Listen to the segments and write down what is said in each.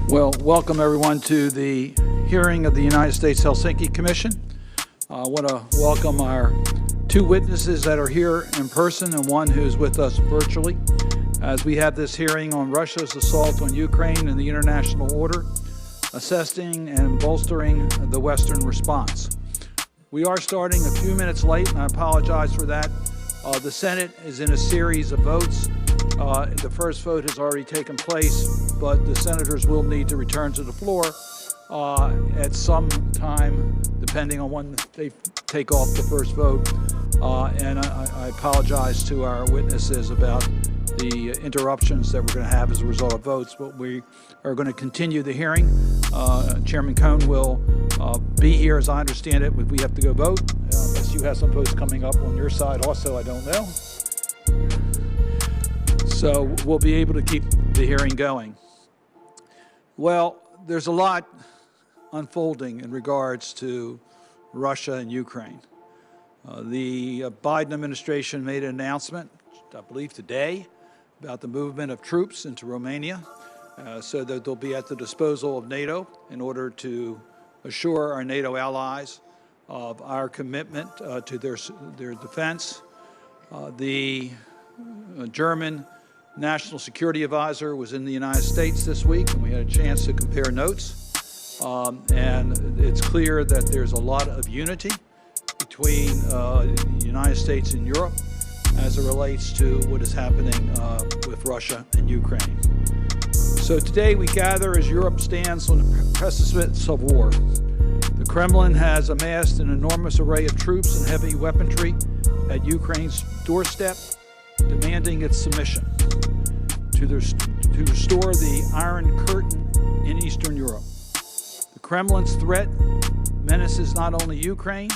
Well, welcome everyone to the hearing of the United States Helsinki Commission. I want to welcome our two witnesses that are here in person and one who's with us virtually as we have this hearing on Russia's assault on Ukraine and the international order, assessing and bolstering the Western response. We are starting a few minutes late, and I apologize for that. The Senate is in a series of votes. The first vote has already taken place, but the senators will need to return to the floor at some time, depending on when they take off the first vote. And I apologize to our witnesses about the interruptions that we're going to have as a result of votes, but we are going to continue the hearing. Chairman Cohn will be here, as I understand it, if we have to go vote, unless you have some votes coming up on your side also, I don't know. So we'll be able to keep the hearing going. Well, there's a lot unfolding in regards to Russia and Ukraine. The Biden administration made an announcement, I believe today, about the movement of troops into Romania so that they'll be at the disposal of NATO in order to assure our NATO allies of our commitment to their defense. The German National Security Advisor was in the United States this week, and we had a chance to compare notes. And it's clear that there's a lot of unity between the United States and Europe as it relates to what is happening with Russia and Ukraine. So today we gather as Europe stands on the precipice of war. The Kremlin has amassed an enormous array of troops and heavy weaponry at Ukraine's doorstep, demanding its submission to restore the Iron Curtain in Eastern Europe. The Kremlin's threat menaces not only Ukraine,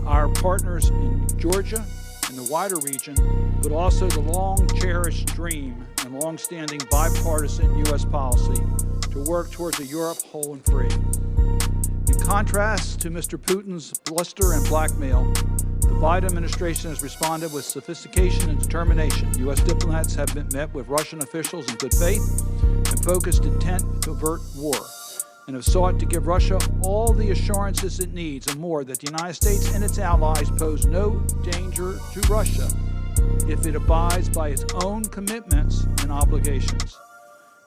our partners in Georgia and the wider region, but also the long-cherished dream and long-standing bipartisan U.S. policy to work towards a Europe whole and free. In contrast to Mr. Putin's bluster and blackmail, the Biden administration has responded with sophistication and determination. U.S. diplomats have met with Russian officials in good faith and focused intent to avert war, and have sought to give Russia all the assurances it needs and more that the United States and its allies pose no danger to Russia if it abides by its own commitments and obligations.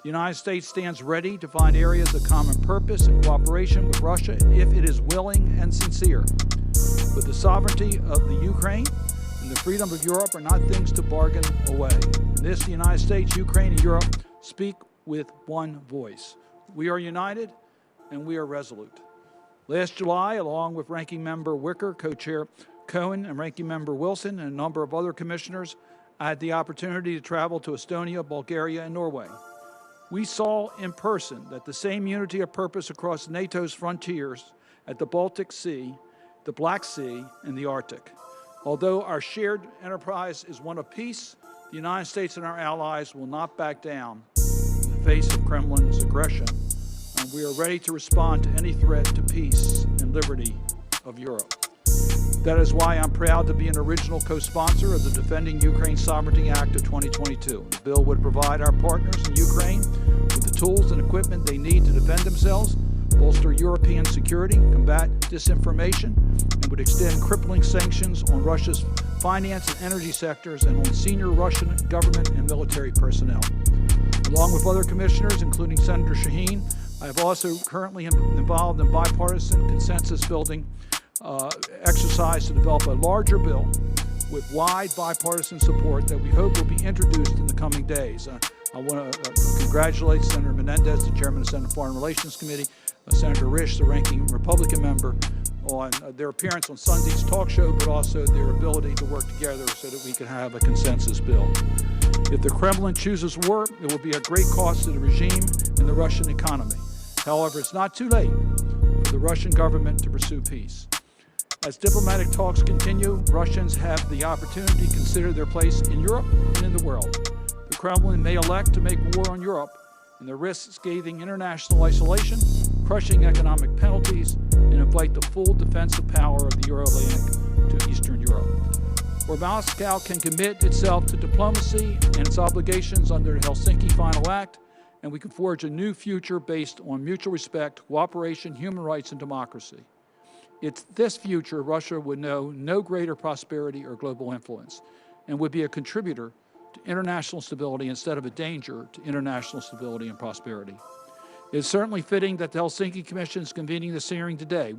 The United States stands ready to find areas of common purpose and cooperation with Russia if it is willing and sincere. But the sovereignty of the Ukraine and the freedom of Europe are not things to bargain away. In this, the United States, Ukraine, and Europe speak with one voice. We are united and we are resolute. Last July, along with Ranking Member Wicker, Co-Chair Cohen, and Ranking Member Wilson, and a number of other commissioners, I had the opportunity to travel to Estonia, Bulgaria, and Norway. We saw in person that the same unity of purpose across NATO's frontiers at the Baltic Sea, the Black Sea, and the Arctic. Although our shared enterprise is one of peace, the United States and our allies will not back down in the face of Kremlin's aggression, and we are ready to respond to any threat to peace and liberty of Europe. That is why I'm proud to be an original co-sponsor of the Defending Ukraine Sovereignty Act of 2022. The bill would provide our partners in Ukraine with the tools and equipment they need to defend themselves, bolster European security, combat disinformation, and would extend crippling sanctions on Russia's finance and energy sectors and on senior Russian government and military personnel. Along with other commissioners, including Senator Shaheen, I have also currently involved in bipartisan consensus building exercise to develop a larger bill with wide bipartisan support that we hope will be introduced in the coming days. I want to congratulate Senator Menendez, the chairman of the Senate Foreign Relations Committee, Senator Risch, the ranking Republican member, on their appearance on Sunday's talk show, but also their ability to work together so that we can have a consensus bill. If the Kremlin chooses war, it will be a great cost to the regime and the Russian economy. However, it's not too late for the Russian government to pursue peace. As diplomatic talks continue, Russians have the opportunity to consider their place in Europe and in the world. The Kremlin may elect to make war on Europe and the risk scathing international isolation, crushing economic penalties, and invite the full defensive power of the Euro-Atlantic to Eastern Europe. Or Moscow can commit itself to diplomacy and its obligations under the Helsinki Final Act and we can forge a new future based on mutual respect, cooperation, human rights, and democracy. It's this future Russia would know no greater prosperity or global influence, and would be a contributor to international stability instead of a danger to international stability and prosperity. It's certainly fitting that the Helsinki Commission is convening this hearing today.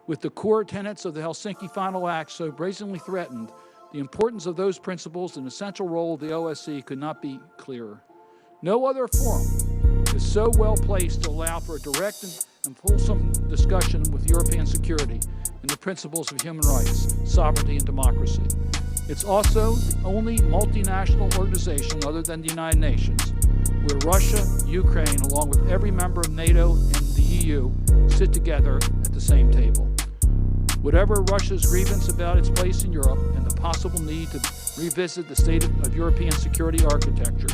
With the core tenets of the Helsinki Final Act so brazenly threatened, the importance of those principles and essential role of the OSCE could not be clearer. No other forum is so well placed to allow for a direct and fulsome discussion with European security and the principles of human rights, sovereignty, and democracy. It's also the only multinational organization other than the United Nations where Russia, Ukraine, along with every member of NATO and the EU, sit together at the same table. Whatever Russia's grievance about its place in Europe and the possible need to revisit the state of European security architecture,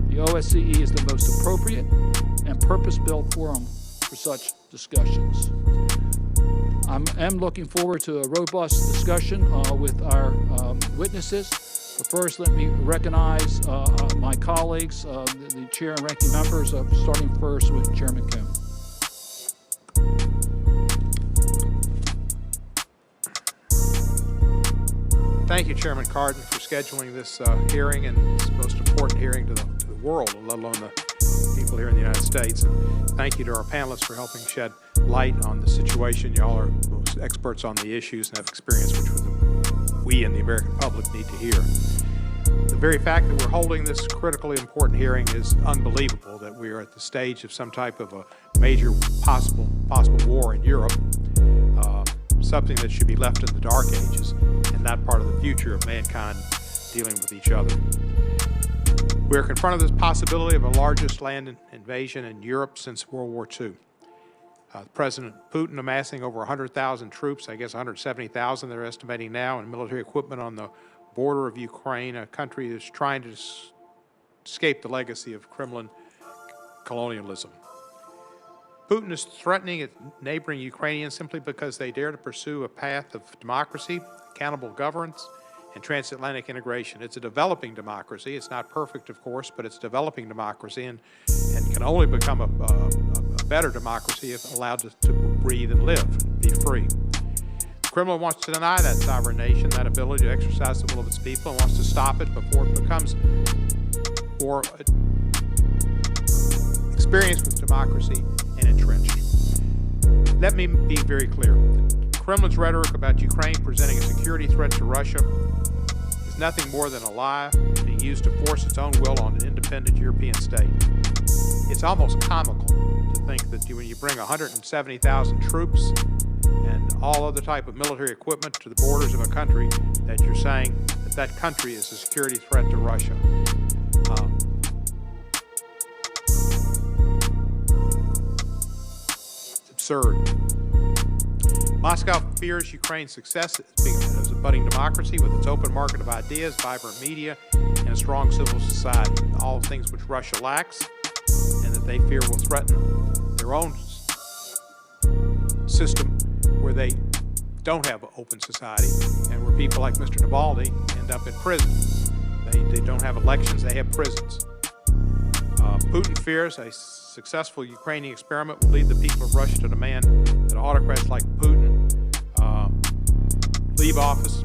the OSCE is the most appropriate and purpose-built forum for such discussions. I am looking forward to a robust discussion with our witnesses. But first, let me recognize my colleagues, the chair and ranking members, starting first with Chairman Cohn. Thank you, Chairman Cardin, for scheduling this hearing, and this most important hearing to the world, let alone the people here in the United States. And thank you to our panelists for helping shed light on the situation. You all are most experts on the issues and have experience which we and the American public need to hear. The very fact that we're holding this critically important hearing is unbelievable, that we are at the stage of some type of a major possible war in Europe, something that should be left in the dark ages and not part of the future of mankind dealing with each other. We are confronted with this possibility of the largest land invasion in Europe since World War II. President Putin amassing over 100,000 troops, I guess 170,000 they're estimating now, and military equipment on the border of Ukraine, a country that's trying to escape the legacy of Kremlin colonialism. Putin is threatening neighboring Ukrainians simply because they dare to pursue a path of democracy, accountable governance, and transatlantic integration. It's a developing democracy. It's not perfect, of course, but it's a developing democracy and can only become a better democracy if allowed to breathe and live, be free. The Kremlin wants to deny that sovereign nation that ability to exercise the will of its people and wants to stop it before it becomes more experienced with democracy and entrenched. Let me be very clear. The Kremlin's rhetoric about Ukraine presenting a security threat to Russia is nothing more than a lie being used to force its own will on an independent European state. It's almost comical to think that when you bring 170,000 troops and all other type of military equipment to the borders of a country, that you're saying that that country is a security threat to Russia. It's absurd. Moscow fears Ukraine's success as a budding democracy with its open market of ideas, vibrant media, and a strong civil society, all things which Russia lacks and that they fear will threaten their own system where they don't have an open society and where people like Mr. Navalny end up in prison. They don't have elections, they have prisons. Putin fears a successful Ukrainian experiment will lead the people of Russia to demand that autocrats like Putin leave office.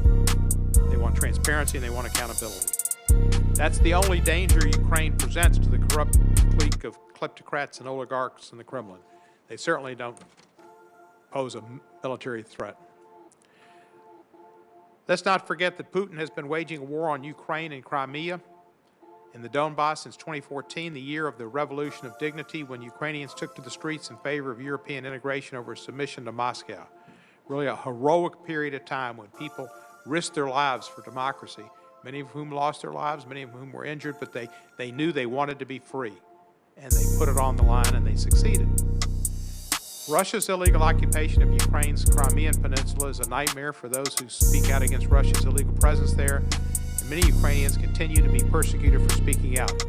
They want transparency and they want accountability. That's the only danger Ukraine presents to the corrupt clique of kleptocrats and oligarchs in the Kremlin. They certainly don't pose a military threat. Let's not forget that Putin has been waging a war on Ukraine and Crimea in the Donbass since 2014, the year of the Revolution of Dignity, when Ukrainians took to the streets in favor of European integration over submission to Moscow. Really a heroic period of time when people risked their lives for democracy, many of whom lost their lives, many of whom were injured, but they knew they wanted to be free, and they put it on the line and they succeeded. Russia's illegal occupation of Ukraine's Crimean Peninsula is a nightmare for those who speak out against Russia's illegal presence there, and many Ukrainians continue to be persecuted for speaking out,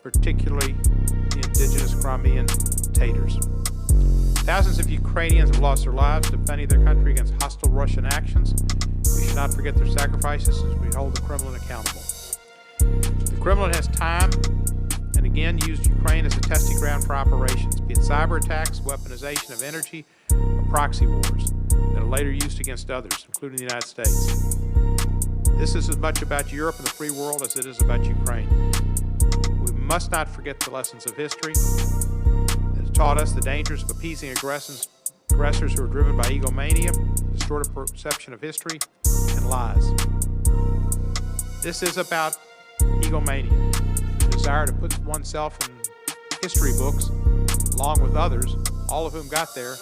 particularly the indigenous Crimean Tatars. Thousands of Ukrainians have lost their lives defending their country against hostile Russian actions. We should not forget their sacrifices as we hold the Kremlin accountable. The Kremlin has time and again used Ukraine as a testing ground for operations, be it cyber attacks, weaponization of energy, or proxy wars that are later used against others, including the United States. This is as much about Europe and the free world as it is about Ukraine. We must not forget the lessons of history that have taught us the dangers of appeasing aggressors who are driven by egomania, distorted perception of history, and lies. This is about egomania, the desire to put oneself in history books along with others, all of whom got there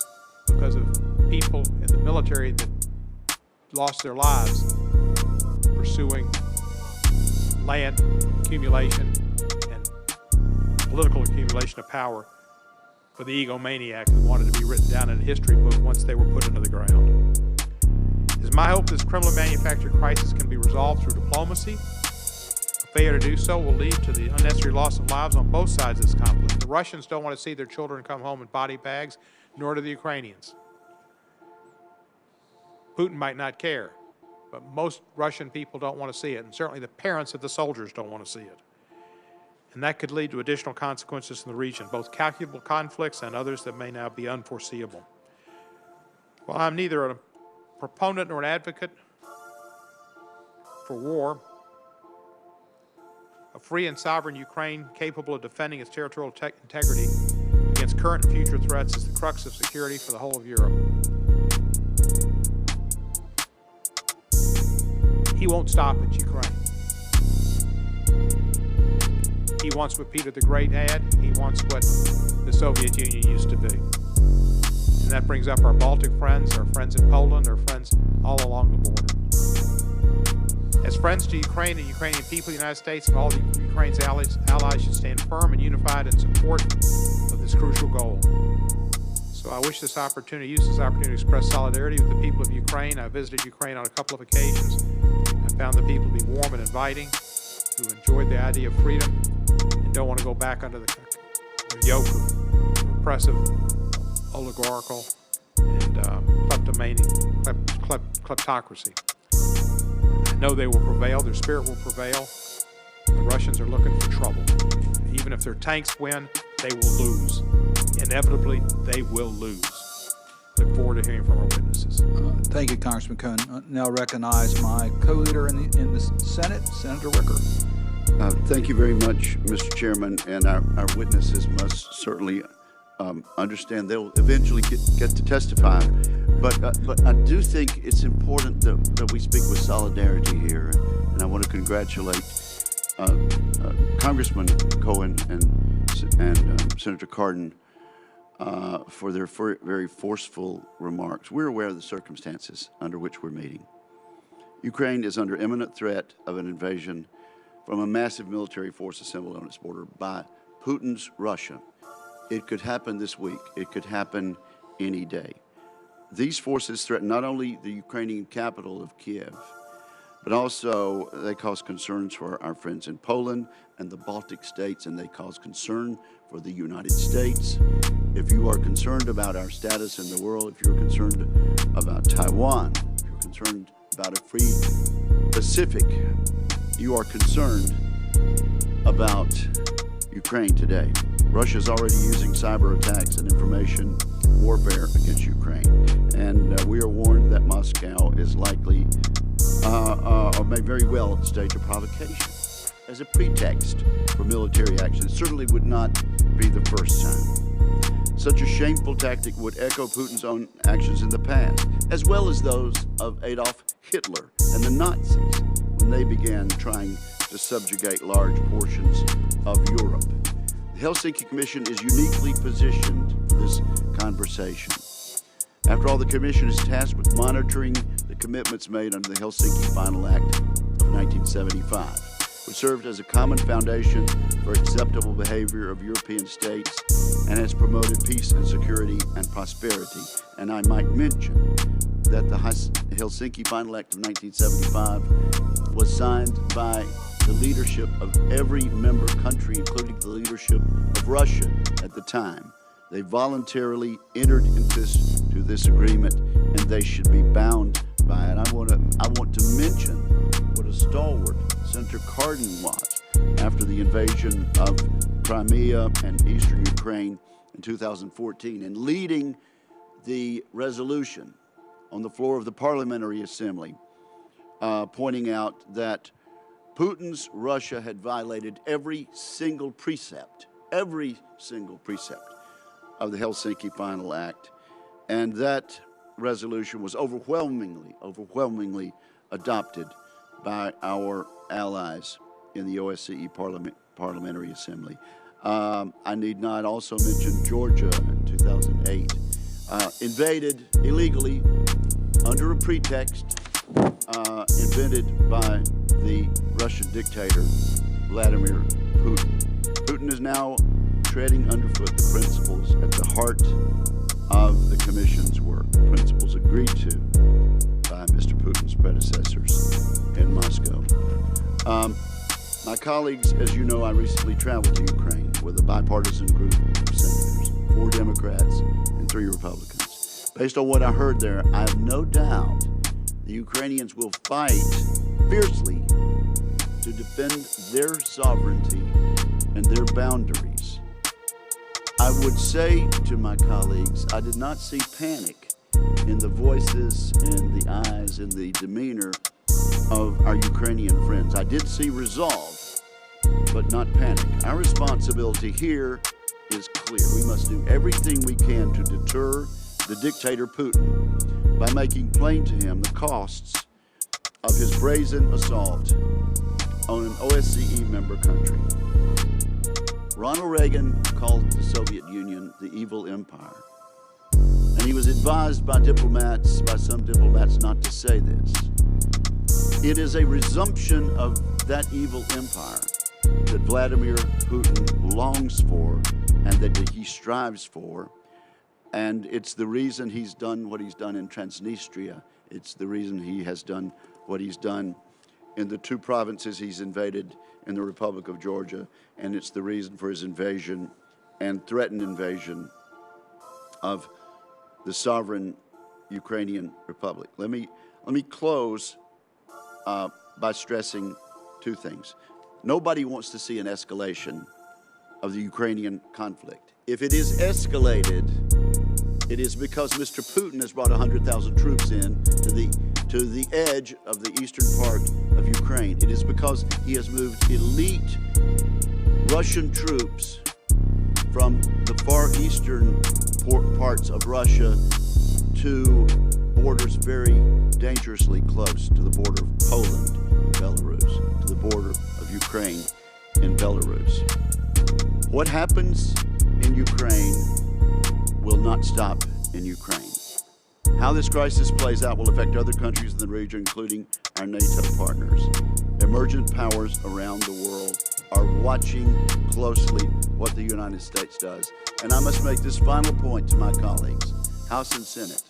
because of people in the military that lost their lives pursuing land accumulation and political accumulation of power for the egomaniacs who wanted to be written down in a history book once they were put into the ground. It is my hope this Kremlin-manufactured crisis can be resolved through diplomacy. A failure to do so will lead to the unnecessary loss of lives on both sides of this conflict. The Russians don't want to see their children come home in body bags, nor do the Ukrainians. Putin might not care, but most Russian people don't want to see it, and certainly the parents of the soldiers don't want to see it. And that could lead to additional consequences in the region, both calculable conflicts and others that may now be unforeseeable. While I'm neither a proponent nor an advocate for war, a free and sovereign Ukraine capable of defending its territorial integrity against current and future threats is the crux of security for the whole of Europe. He won't stop at Ukraine. He wants what Peter the Great had. He wants what the Soviet Union used to be. And that brings up our Baltic friends, our friends in Poland, our friends all along the border. As friends to Ukraine and Ukrainian people, the United States and all of Ukraine's allies should stand firm and unified in support of this crucial goal. So I wish use this opportunity to express solidarity with the people of Ukraine. I visited Ukraine on a couple of occasions. I found the people to be warm and inviting, who enjoyed the idea of freedom and don't want to go back under the yoke of repressive, oligarchical, and kleptocracy. I know they will prevail, their spirit will prevail. The Russians are looking for trouble. Even if their tanks win, they will lose. Inevitably, they will lose. Look forward to hearing from our witnesses. Thank you, Congressman Cohn. Now recognize my co-leader in the Senate, Senator Wicker. Thank you very much, Mr. Chairman, and our witnesses must certainly understand they'll eventually get to testify. But I do think it's important that we speak with solidarity here, and I want to congratulate Congressman Cohen and Senator Cardin for their very forceful remarks. We're aware of the circumstances under which we're meeting. Ukraine is under imminent threat of an invasion from a massive military force assembled on its border by Putin's Russia. It could happen this week. It could happen any day. These forces threaten not only the Ukrainian capital of Kiev, but also they cause concerns for our friends in Poland and the Baltic states, and they cause concern for the United States. If you are concerned about our status in the world, if you're concerned about Taiwan, if you're concerned about a free Pacific, you are concerned about Ukraine today. Russia is already using cyber attacks and information warfare against Ukraine, and we are warned that Moscow is likely or may very well stage a provocation as a pretext for military action. It certainly would not be the first time. Such a shameful tactic would echo Putin's own actions in the past, as well as those of Adolf Hitler and the Nazis when they began trying to subjugate large portions of Europe. The Helsinki Commission is uniquely positioned for this conversation. After all, the Commission is tasked with monitoring the commitments made under the Helsinki Final Act of 1975, which served as a common foundation for acceptable behavior of European states and has promoted peace and security and prosperity. And I might mention that the Helsinki Final Act of 1975 was signed by the leadership of every member country, including the leadership of Russia at the time. They voluntarily entered into this agreement, and they should be bound by it. I want to mention what a stalwart Senator Cardin was after the invasion of Crimea and eastern Ukraine in 2014 and leading the resolution on the floor of the Parliamentary Assembly, pointing out that Putin's Russia had violated every single precept of the Helsinki Final Act, and that resolution was overwhelmingly adopted by our allies in the OSCE Parliamentary Assembly. I need not also mention Georgia in 2008, invaded illegally under a pretext invented by the Russian dictator Vladimir Putin. Putin is now treading underfoot the principles at the heart of the Commission's work, principles agreed to by Mr. Putin's predecessors in Moscow. My colleagues, as you know, I recently traveled to Ukraine with a bipartisan group of senators, 4 Democrats and 3 Republicans. Based on what I heard there, I have no doubt the Ukrainians will fight fiercely to defend their sovereignty and their boundaries. I would say to my colleagues, I did not see panic in the voices, in the eyes, in the demeanor of our Ukrainian friends. I did see resolve, but not panic. Our responsibility here is clear. We must do everything we can to deter the dictator Putin by making plain to him the costs of his brazen assault on an OSCE member country. Ronald Reagan called the Soviet Union the evil empire. And he was advised by some diplomats not to say this. It is a resumption of that evil empire that Vladimir Putin longs for and that he strives for. And it's the reason he's done what he's done in Transnistria. It's the reason he has done what he's done in the 2 provinces he's invaded in the Republic of Georgia, and it's the reason for his invasion and threatened invasion of the sovereign Ukrainian Republic. Let me close by stressing 2 things. Nobody wants to see an escalation of the Ukrainian conflict. If it is escalated, it is because Mr. Putin has brought 100,000 troops in to the edge of the eastern part of Ukraine. It is because he has moved elite Russian troops from the far eastern parts of Russia to borders very dangerously close to the border of Poland, Belarus, to the border of Ukraine and Belarus. What happens in Ukraine will not stop in Ukraine. How this crisis plays out will affect other countries in the region, including our NATO partners. Emergent powers around the world are watching closely what the United States does. And I must make this final point to my colleagues, House and Senate.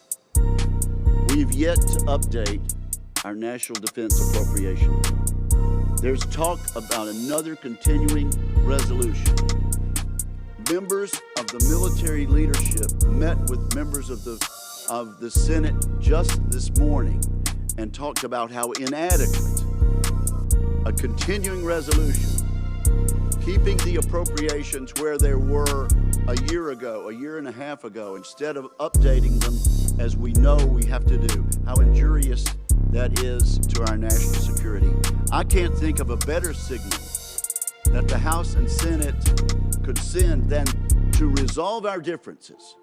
We've yet to update our national defense appropriation. There's talk about another continuing resolution. Members of the military leadership met with members of the Senate just this morning and talked about how inadequate a continuing resolution, keeping the appropriations where they were a year ago, a year and a half ago, instead of updating them as we know we have to do, how injurious that is to our national security. I can't think of a better signal that the House and Senate could send than to resolve our differences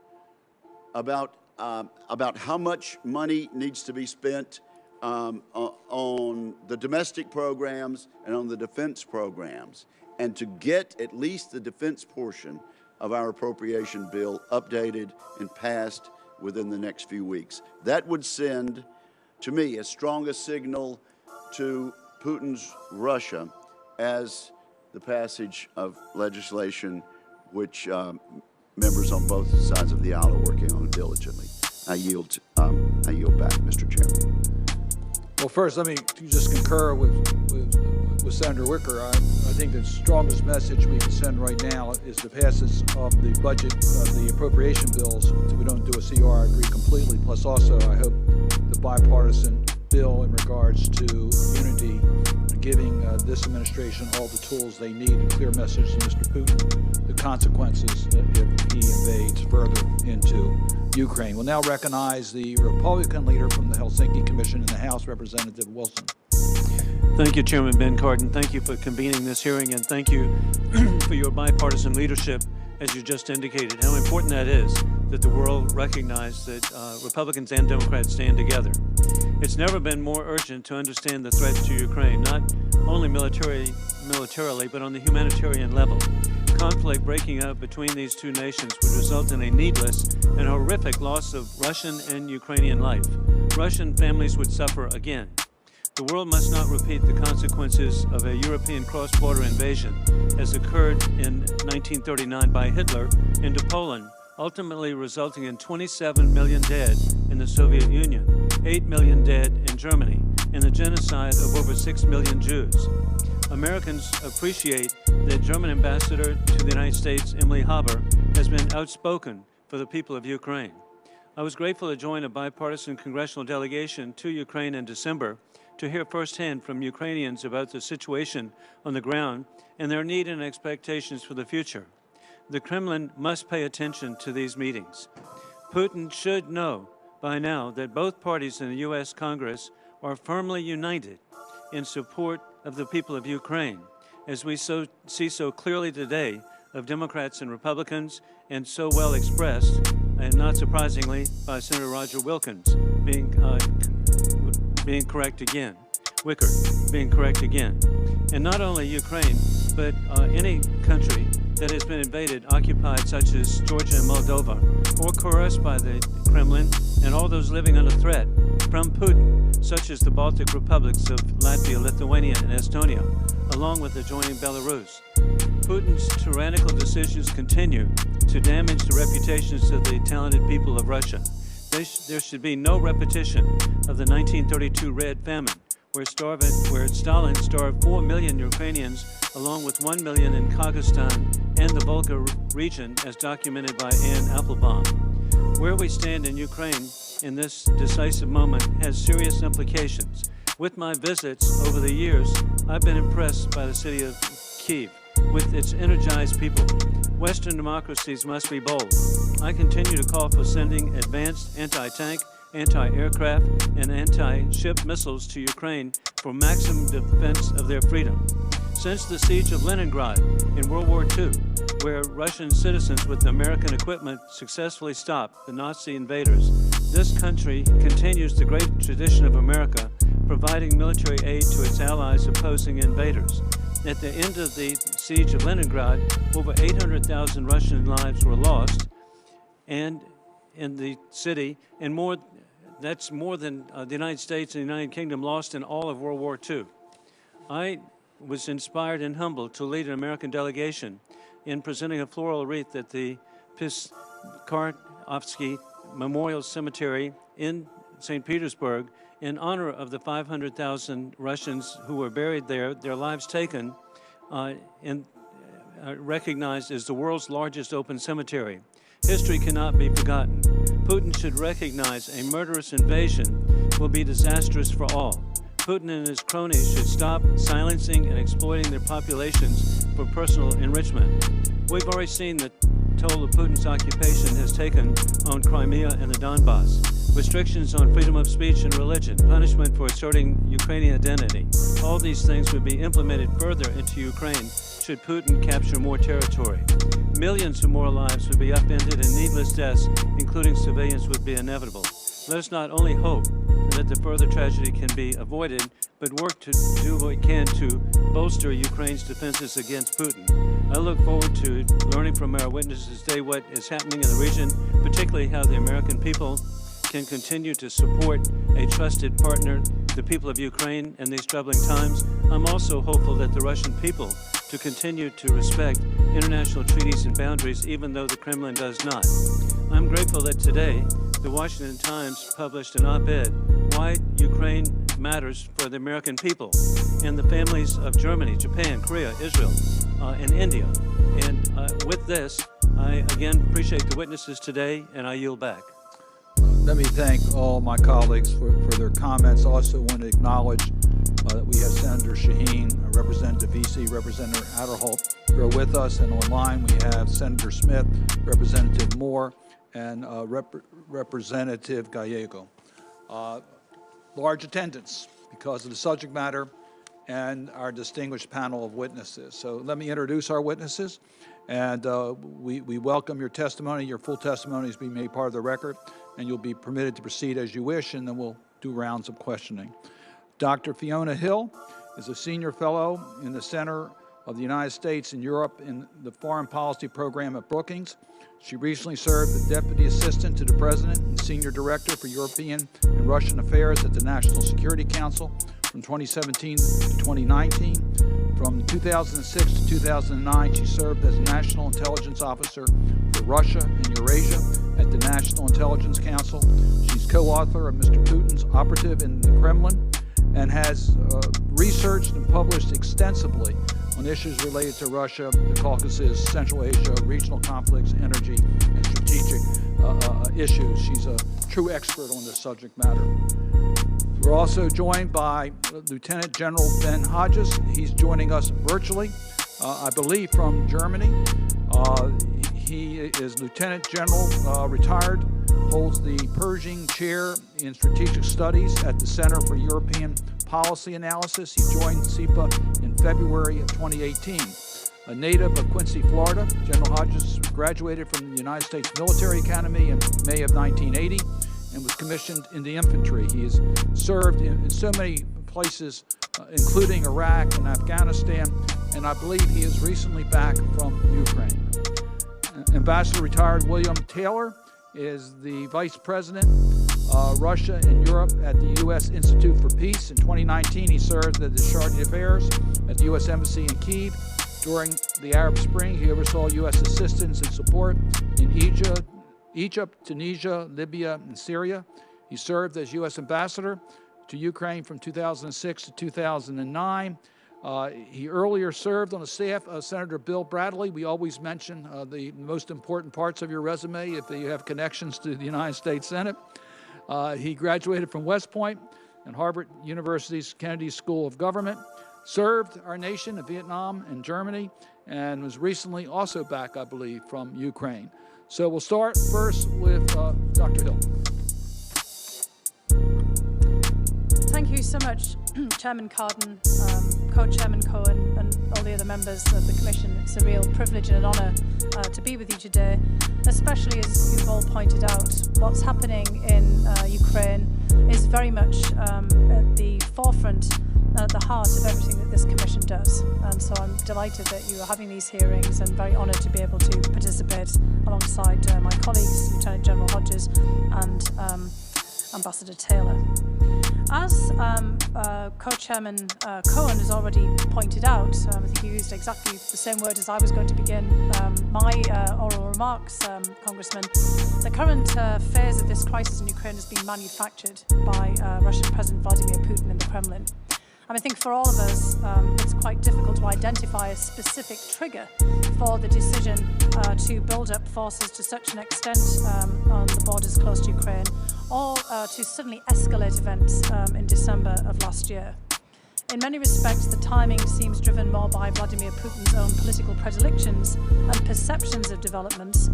about how much money needs to be spent on the domestic programs and on the defense programs, and to get at least the defense portion of our appropriation bill updated and passed within the next few weeks. That would send, to me, as strong a signal to Putin's Russia as the passage of legislation which members on both sides of the aisle are working on diligently. I yield back, Mr. Chairman. Well, first, let me just concur with Senator Wicker. I think the strongest message we can send right now is the passage of the budget, the appropriation bills. So we don't do a CR, I agree completely. Plus, also, I hope the bipartisan bill in regards to unity, giving this administration all the tools they need to clear message to Mr. Putin the consequences if he invades further into Ukraine. We'll now recognize the Republican leader from the Helsinki Commission in the House, Representative Wilson. Thank you, Chairman Ben Cardin. Thank you for convening this hearing, and thank you for your bipartisan leadership, as you just indicated, how important that is that the world recognize that Republicans and Democrats stand together. It's never been more urgent to understand the threat to Ukraine, not only militarily, but on the humanitarian level. Conflict breaking out between these two nations would result in a needless and horrific loss of Russian and Ukrainian life. Russian families would suffer again. The world must not repeat the consequences of a European cross-border invasion as occurred in 1939 by Hitler into Poland, ultimately resulting in 27 million dead in the Soviet Union, 8 million dead in Germany, and the genocide of over 6 million Jews. Americans appreciate that German ambassador to the United States, Emily Haber, has been outspoken for the people of Ukraine. I was grateful to join a bipartisan congressional delegation to Ukraine in December to hear firsthand from Ukrainians about the situation on the ground and their need and expectations for the future. The Kremlin must pay attention to these meetings. Putin should know by now that both parties in the U.S. Congress are firmly united in support of the people of Ukraine, as we see so clearly today of Democrats and Republicans, and so well expressed, and not surprisingly, by Senator Roger Wilkins being correct again. Wicker being correct again. And not only Ukraine, but any country that has been invaded, occupied, such as Georgia and Moldova, or coerced by the Kremlin, and all those living under threat from Putin, such as the Baltic republics of Latvia, Lithuania, and Estonia, along with adjoining Belarus. Putin's tyrannical decisions continue to damage the reputations of the talented people of Russia. There should be no repetition of the 1932 Red Famine, where Stalin starved 4 million Ukrainians, along with 1 million in Kazakhstan and the Volga region, as documented by Anne Applebaum. Where we stand in Ukraine in this decisive moment has serious implications. With my visits over the years, I've been impressed by the city of Kyiv, with its energized people. Western democracies must be bold. I continue to call for sending advanced anti-tank, anti-aircraft, and anti-ship missiles to Ukraine for maximum defense of their freedom. Since the siege of Leningrad in World War II, where Russian citizens with American equipment successfully stopped the Nazi invaders, this country continues the great tradition of America, providing military aid to its allies opposing invaders. At the end of the siege of Leningrad, over 800,000 Russian lives were lost, and in the city, and that's more than the United States and the United Kingdom lost in all of World War II. I was inspired and humbled to lead an American delegation in presenting a floral wreath at the Piskartovsky Memorial Cemetery in St. Petersburg in honor of the 500,000 Russians who were buried there, their lives taken, and recognized as the world's largest open cemetery. History cannot be forgotten. Putin should recognize a murderous invasion will be disastrous for all. Putin and his cronies should stop silencing and exploiting their populations for personal enrichment. We've already seen the toll of Putin's occupation has taken on Crimea and the Donbass. Restrictions on freedom of speech and religion, punishment for asserting Ukrainian identity. All these things would be implemented further into Ukraine should Putin capture more territory. Millions of more lives would be upended and needless deaths, including civilians, would be inevitable. Let us not only hope that the further tragedy can be avoided, but work to do what we can to bolster Ukraine's defenses against Putin. I look forward to learning from our witnesses today what is happening in the region, particularly how the American people can continue to support a trusted partner, the people of Ukraine, in these troubling times. I'm also hopeful that the Russian people to continue to respect international treaties and boundaries, even though the Kremlin does not. I'm grateful that today the Washington Times published an op-ed, Why Ukraine Matters for the American People, and the families of Germany, Japan, Korea, Israel, and India. And with this, I again appreciate the witnesses today, and I yield back. Let me thank all my colleagues for their comments. I also want to acknowledge We have Senator Shaheen, Representative Vesey, Representative Adderholt who are with us, and online we have Senator Smith, Representative Moore, and Representative Gallego. Large attendance because of the subject matter and our distinguished panel of witnesses. So let me introduce our witnesses, and we welcome your testimony. Your full testimony is being made part of the record, and you'll be permitted to proceed as you wish, and then we'll do rounds of questioning. Dr. Fiona Hill is a senior fellow in the Center of the United States and Europe in the Foreign Policy Program at Brookings. She recently served as Deputy Assistant to the President and Senior Director for European and Russian Affairs at the National Security Council from 2017 to 2019. From 2006 to 2009, she served as National Intelligence Officer for Russia and Eurasia at the National Intelligence Council. She's co-author of Mr. Putin's Operative in the Kremlin and has researched and published extensively on issues related to Russia, the Caucasus, Central Asia, regional conflicts, energy, and strategic issues. She's a true expert on this subject matter. We're also joined by Lieutenant General Ben Hodges. He's joining us virtually, I believe from Germany. He is Lieutenant General, retired, holds the Pershing Chair in Strategic Studies at the Center for European Policy Analysis. He joined CIPA in February of 2018. A native of Quincy, Florida, General Hodges graduated from the United States Military Academy in May of 1980 and was commissioned in the infantry. He has served in so many places, including Iraq and Afghanistan, and I believe he is recently back from Ukraine. Ambassador retired William Taylor is the Vice President, Russia and Europe at the U.S. Institute for Peace. In 2019, he served as the Chargé d'Affaires at the U.S. Embassy in Kyiv. During the Arab Spring, he oversaw U.S. assistance and support in Egypt, Tunisia, Libya, and Syria. He served as U.S. Ambassador to Ukraine from 2006 to 2009. He earlier served on the staff of Senator Bill Bradley. We always mention the most important parts of your resume if you have connections to the United States Senate. He graduated from West Point and Harvard University's Kennedy School of Government, served our nation in Vietnam and Germany, and was recently also back, I believe, from Ukraine. So we'll start first with Dr. Hill. Thank you so much, Chairman Cardin, Co-Chairman Cohen, and all the other members of the Commission. It's a real privilege and an honour to be with you today, especially as you've all pointed out. What's happening in Ukraine is very much at the forefront and at the heart of everything that this Commission does. And so I'm delighted that you are having these hearings and very honoured to be able to participate alongside my colleagues, Lieutenant General Hodges and Ambassador Taylor. As Co-Chairman Cohen has already pointed out, I think he used exactly the same word as I was going to begin my oral remarks, Congressman. The current phase of this crisis in Ukraine has been manufactured by Russian President Vladimir Putin in the Kremlin. And I think for all of us, it's quite difficult to identify a specific trigger for the decision to build up forces to such an extent on the borders close to Ukraine, or to suddenly escalate events in December of last year. In many respects, the timing seems driven more by Vladimir Putin's own political predilections and perceptions of developments,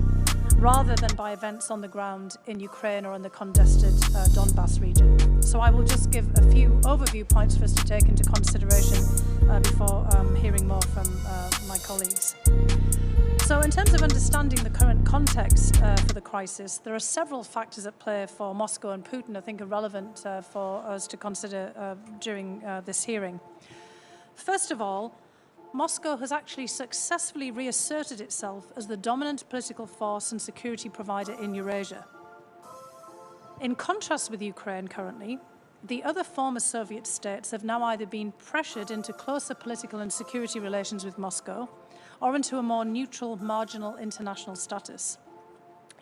rather than by events on the ground in Ukraine or in the contested Donbass region. So I will just give a few overview points for us to take into consideration before hearing more from my colleagues. So in terms of understanding the current context for the crisis, there are several factors at play for Moscow and Putin I think are relevant for us to consider during this hearing. First of all, Moscow has actually successfully reasserted itself as the dominant political force and security provider in Eurasia. In contrast with Ukraine currently, the other former Soviet states have now either been pressured into closer political and security relations with Moscow or into a more neutral, marginal international status.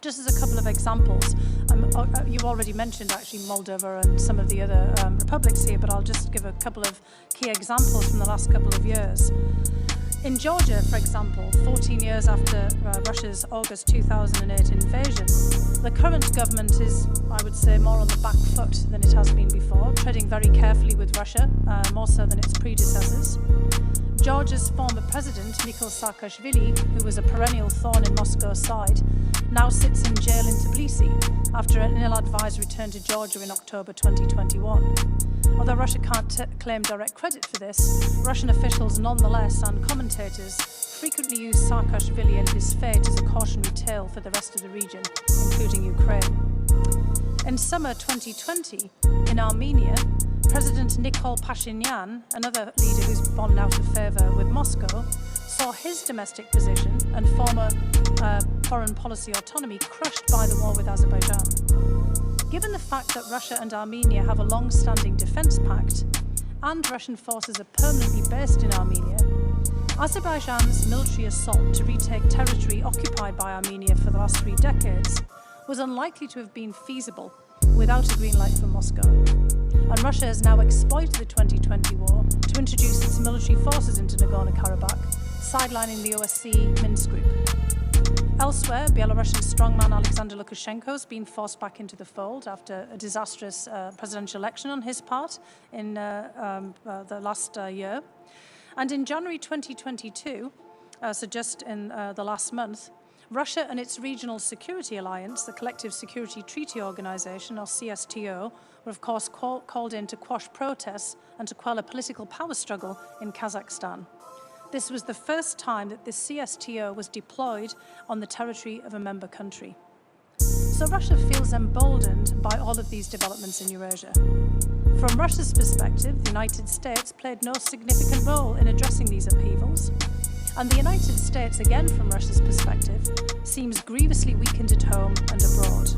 Just as a couple of examples, you already mentioned actually Moldova and some of the other republics here, but I'll just give a couple of key examples from the last couple of years. In Georgia, for example, 14 years after Russia's August 2008 invasion, the current government is, I would say, more on the back foot than it has been before, treading very carefully with Russia, more so than its predecessors. Georgia's former president, Mikhail Saakashvili, who was a perennial thorn in Moscow's side, now sits in jail in Tbilisi after an ill-advised return to Georgia in October 2021. Although Russia can't claim direct credit for this, Russian officials nonetheless and commentators frequently use Saakashvili and his fate as a cautionary tale for the rest of the region, including Ukraine. In summer 2020, in Armenia, President Nikol Pashinyan, another leader who's fallen out of favour with Moscow, saw his domestic position and former foreign policy autonomy crushed by the war with Azerbaijan. Given the fact that Russia and Armenia have a long-standing defence pact, and Russian forces are permanently based in Armenia, Azerbaijan's military assault to retake territory occupied by Armenia for the last 3 decades was unlikely to have been feasible without a green light from Moscow. And Russia has now exploited the 2020 war to introduce its military forces into Nagorno-Karabakh, sidelining the OSCE Minsk group. Elsewhere, Belarusian strongman Alexander Lukashenko has been forced back into the fold after a disastrous presidential election on his part in the last year. And in January 2022, so just in the last month, Russia and its regional security alliance, the Collective Security Treaty Organization, or CSTO, were of course called in to quash protests and to quell a political power struggle in Kazakhstan. This was the first time that the CSTO was deployed on the territory of a member country. So Russia feels emboldened by all of these developments in Eurasia. From Russia's perspective, the United States played no significant role in addressing these upheavals. And the United States, again from Russia's perspective, seems grievously weakened at home and abroad.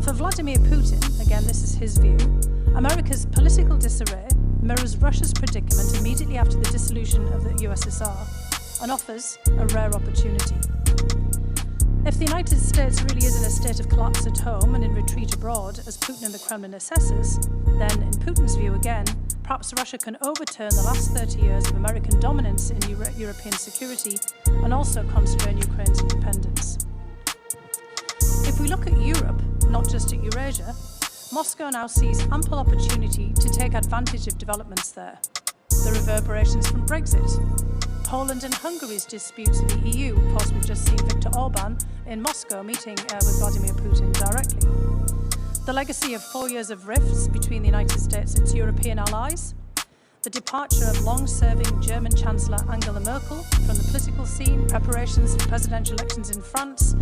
For Vladimir Putin, again this is his view, America's political disarray mirrors Russia's predicament immediately after the dissolution of the USSR and offers a rare opportunity. If the United States really is in a state of collapse at home and in retreat abroad, as Putin and the Kremlin assesses, then in Putin's view again, perhaps Russia can overturn the last 30 years of American dominance in European security and also constrain Ukraine's independence. If we look at Europe, not just at Eurasia, Moscow now sees ample opportunity to take advantage of developments there. The reverberations from Brexit, Poland and Hungary's disputes with the EU. Of course, we've just seen Viktor Orban in Moscow meeting with Vladimir Putin directly. The legacy of 4 years of rifts between the United States and its European allies, the departure of long-serving German Chancellor Angela Merkel from the political scene, preparations for presidential elections in France,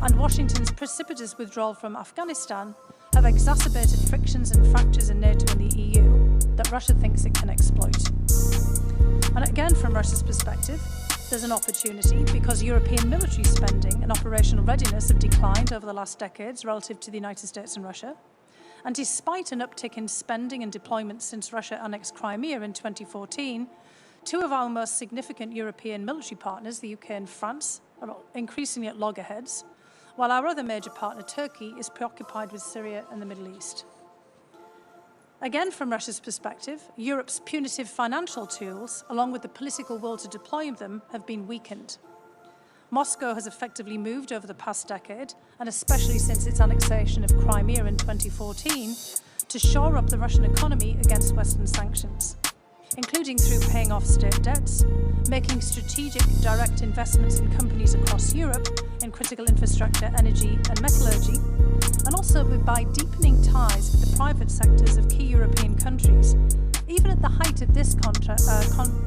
and Washington's precipitous withdrawal from Afghanistan have exacerbated frictions and fractures in NATO and the EU that Russia thinks it can exploit. And again, from Russia's perspective, there's an opportunity because European military spending and operational readiness have declined over the last decades relative to the United States and Russia. And despite an uptick in spending and deployment since Russia annexed Crimea in 2014, 2 of our most significant European military partners, the UK and France, are increasingly at loggerheads, while our other major partner, Turkey, is preoccupied with Syria and the Middle East. Again, from Russia's perspective, Europe's punitive financial tools, along with the political will to deploy them, have been weakened. Moscow has effectively moved over the past decade, and especially since its annexation of Crimea in 2014, to shore up the Russian economy against Western sanctions, including through paying off state debts, making strategic direct investments in companies across Europe in critical infrastructure, energy and metallurgy, and also by deepening ties with the private sectors of key European countries, even at the height of this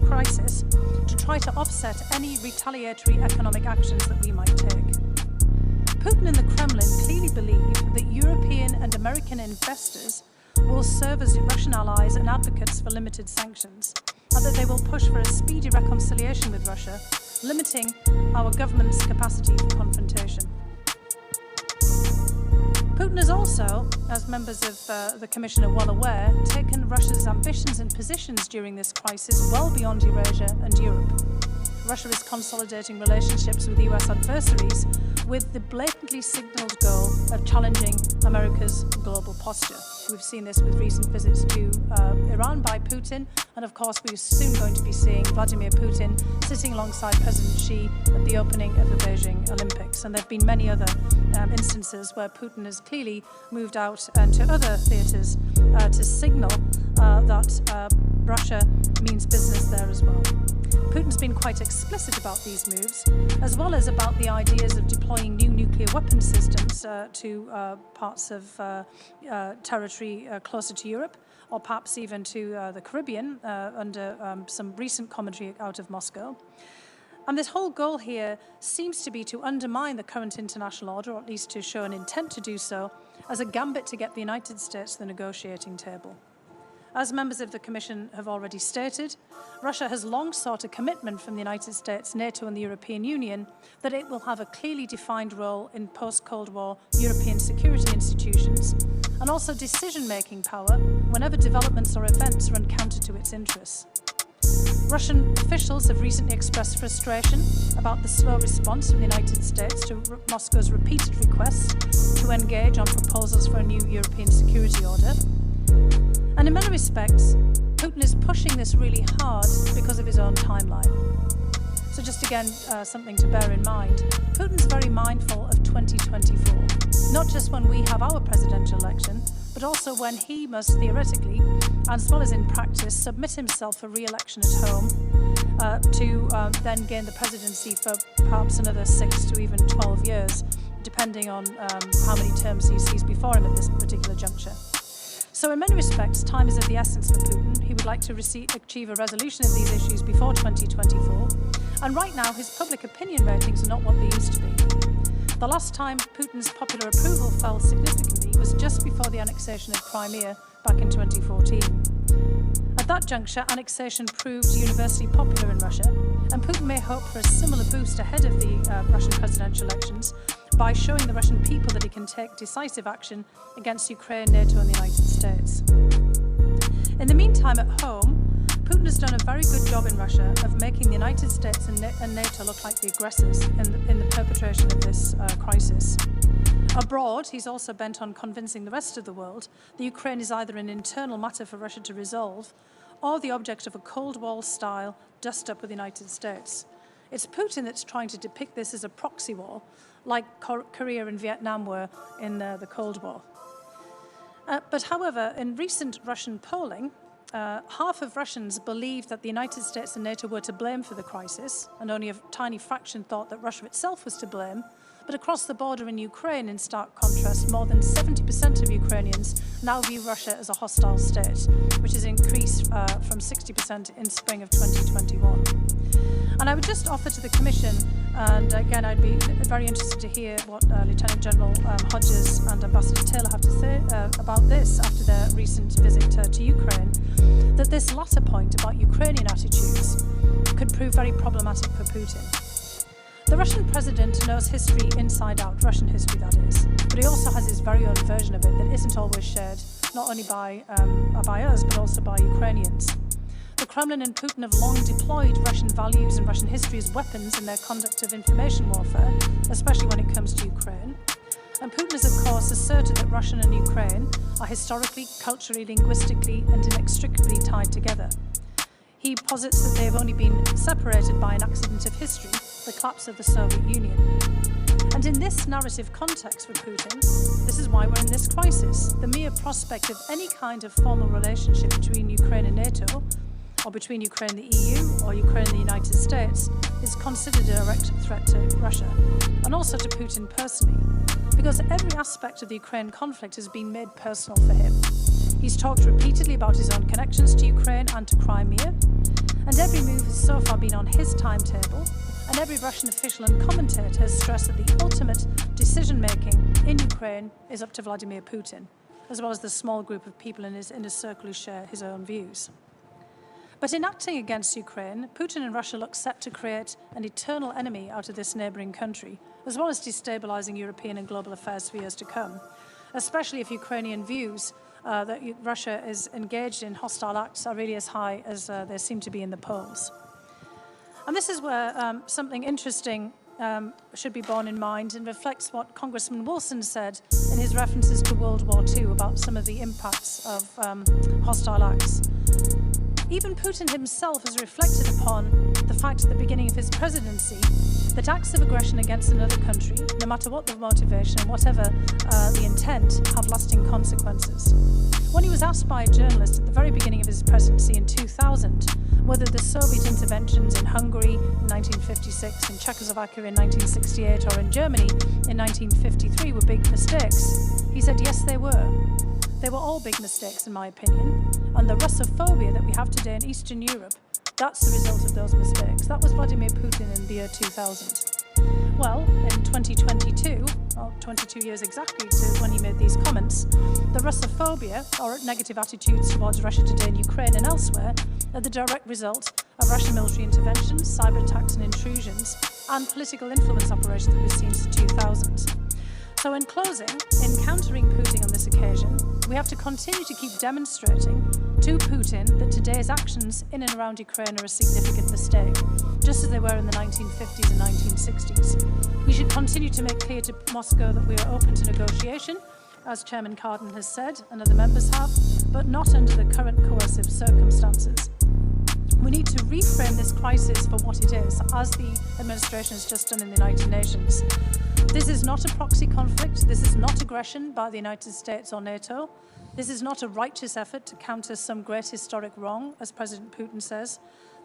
crisis, to try to offset any retaliatory economic actions that we might take. Putin and the Kremlin clearly believe that European and American investors will serve as Russian allies and advocates for limited sanctions, and that they will push for a speedy reconciliation with Russia, limiting our government's capacity for confrontation. Putin has also, as members of the Commission are well aware, taken Russia's ambitions and positions during this crisis well beyond Eurasia and Europe. Russia is consolidating relationships with US adversaries with the blatantly signalled goal of challenging America's global posture. We've seen this with recent visits to Iran by Putin, and of course we're soon going to be seeing Vladimir Putin sitting alongside President Xi at the opening of the Beijing Olympics. And there have been many other instances where Putin has clearly moved out to other theatres to signal that Russia means business there as well. Putin's been quite explicit about these moves, as well as about the ideas of deploying new nuclear weapon systems to parts of territory closer to Europe, or perhaps even to the Caribbean, under some recent commentary out of Moscow. And this whole goal here seems to be to undermine the current international order, or at least to show an intent to do so, as a gambit to get the United States to the negotiating table. As members of the Commission have already stated, Russia has long sought a commitment from the United States, NATO and the European Union that it will have a clearly defined role in post-Cold War European security institutions and also decision-making power whenever developments or events run counter to its interests. Russian officials have recently expressed frustration about the slow response from the United States to Moscow's repeated requests to engage on proposals for a new European security order. And in many respects, Putin is pushing this really hard because of his own timeline. So just again, something to bear in mind, Putin's very mindful of 2024, not just when we have our presidential election, but also when he must theoretically, as well as in practice, submit himself for re-election at home to then gain the presidency for perhaps another 6 to even 12 years, depending on how many terms he sees before him at this particular juncture. So in many respects, time is of the essence for Putin. He would like to achieve a resolution of these issues before 2024. And right now, his public opinion ratings are not what they used to be. The last time Putin's popular approval fell significantly was just before the annexation of Crimea back in 2014. At that juncture, annexation proved universally popular in Russia, and Putin may hope for a similar boost ahead of the Russian presidential elections by showing the Russian people that he can take decisive action against Ukraine, NATO and the United States. In the meantime, at home, Putin has done a very good job in Russia of making the United States and NATO look like the aggressors in the perpetration of this crisis. Abroad, he's also bent on convincing the rest of the world that Ukraine is either an internal matter for Russia to resolve or the object of a Cold War-style dust-up with the United States. It's Putin that's trying to depict this as a proxy war, like Korea and Vietnam were in the Cold War. But however, in recent Russian polling, half of Russians believed that the United States and NATO were to blame for the crisis, and only a tiny fraction thought that Russia itself was to blame. But across the border in Ukraine, in stark contrast, more than 70% of Ukrainians now view Russia as a hostile state, which has increased from 60% in spring of 2021. And I would just offer to the Commission, and again I'd be very interested to hear what Lieutenant General Hodges and Ambassador Taylor have to say about this after their recent visit to Ukraine, that this latter point about Ukrainian attitudes could prove very problematic for Putin. The Russian president knows history inside out, Russian history that is, but he also has his very own version of it that isn't always shared, not only by us, but also by Ukrainians. The Kremlin and Putin have long deployed Russian values and Russian history as weapons in their conduct of information warfare, especially when it comes to Ukraine. And Putin has, of course, asserted that Russia and Ukraine are historically, culturally, linguistically, and inextricably tied together. He posits that they have only been separated by an accident of history, the collapse of the Soviet Union. And in this narrative context for Putin, this is why we're in this crisis. The mere prospect of any kind of formal relationship between Ukraine and NATO, or between Ukraine and the EU, or Ukraine and the United States, is considered a direct threat to Russia, and also to Putin personally, because every aspect of the Ukraine conflict has been made personal for him. He's talked repeatedly about his own connections to Ukraine and to Crimea, and every move has so far been on his timetable, and every Russian official and commentator has stressed that the ultimate decision-making in Ukraine is up to Vladimir Putin, as well as the small group of people in his inner circle who share his own views. But in acting against Ukraine, Putin and Russia look set to create an eternal enemy out of this neighbouring country, as well as destabilising European and global affairs for years to come, especially if Ukrainian views that Russia is engaged in hostile acts are really as high as they seem to be in the polls. And this is where something interesting should be borne in mind and reflects what Congressman Wilson said in his references to World War II about some of the impacts of hostile acts. Even Putin himself has reflected upon the fact at the beginning of his presidency that acts of aggression against another country, no matter what the motivation and whatever the intent, have lasting consequences. When he was asked by a journalist at the very beginning of his presidency in 2000 whether the Soviet interventions in Hungary in 1956, in Czechoslovakia in 1968, or in Germany in 1953 were big mistakes, he said, yes, they were. They were all big mistakes, in my opinion. And the Russophobia that we have today in Eastern Europe, that's the result of those mistakes. That was Vladimir Putin in the year 2000. Well, in 2022, or 22 years exactly to when he made these comments, the Russophobia, or negative attitudes towards Russia today in Ukraine and elsewhere, are the direct result of Russian military interventions, cyber attacks and intrusions, and political influence operations that we've seen since 2000. So in closing, in countering Putin on this occasion, we have to continue to keep demonstrating to Putin that today's actions in and around Ukraine are a significant mistake, just as they were in the 1950s and 1960s. We should continue to make clear to Moscow that we are open to negotiation, as Chairman Cardin has said and other members have, but not under the current coercive circumstances. We need to reframe this crisis for what it is, as the administration has just done in the United Nations. This is not a proxy conflict. This is not aggression by the United States or NATO. This is not a righteous effort to counter some great historic wrong, as President Putin says.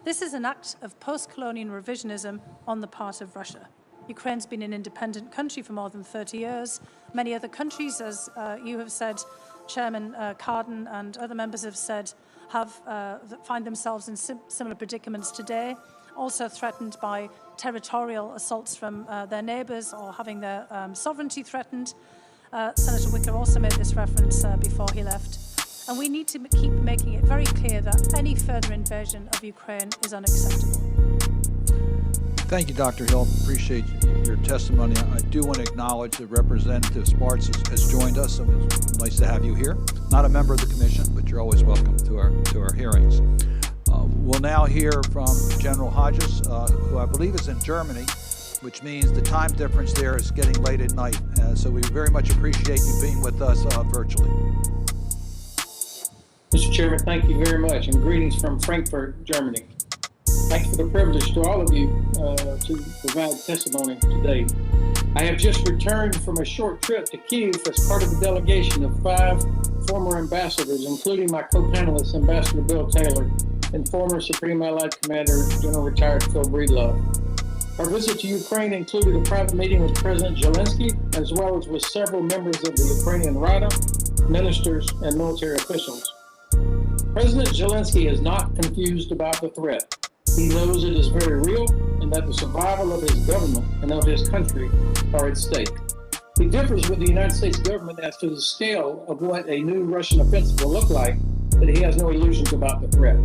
This is an act of post-colonial revisionism on the part of Russia. Ukraine's been an independent country for more than 30 years. Many other countries, as you have said, Chairman Cardin and other members have said, find themselves in similar predicaments today, also threatened by territorial assaults from their neighbours or having their sovereignty threatened. Senator Wicker also made this reference before he left. And we need to keep making it very clear that any further invasion of Ukraine is unacceptable. Thank you, Dr. Hill. Appreciate your testimony. I do want to acknowledge that Representative Sparks has joined us, and it's nice to have you here. Not a member of the commission, but you're always welcome to our hearings. We'll now hear from General Hodges, who I believe is in Germany, which means the time difference there is getting late at night. So we very much appreciate you being with us virtually. Mr. Chairman, thank you very much, and greetings from Frankfurt, Germany. Thank you for the privilege to all of you to provide testimony today. I have just returned from a short trip to Kyiv as part of a delegation of 5 former ambassadors, including my co-panelist, Ambassador Bill Taylor, and former Supreme Allied Commander, General Retired Phil Breedlove. Our visit to Ukraine included a private meeting with President Zelensky, as well as with several members of the Ukrainian Rada, ministers, and military officials. President Zelensky is not confused about the threat. He knows it is very real and that the survival of his government and of his country are at stake. He differs with the United States government as to the scale of what a new Russian offensive will look like, but he has no illusions about the threat.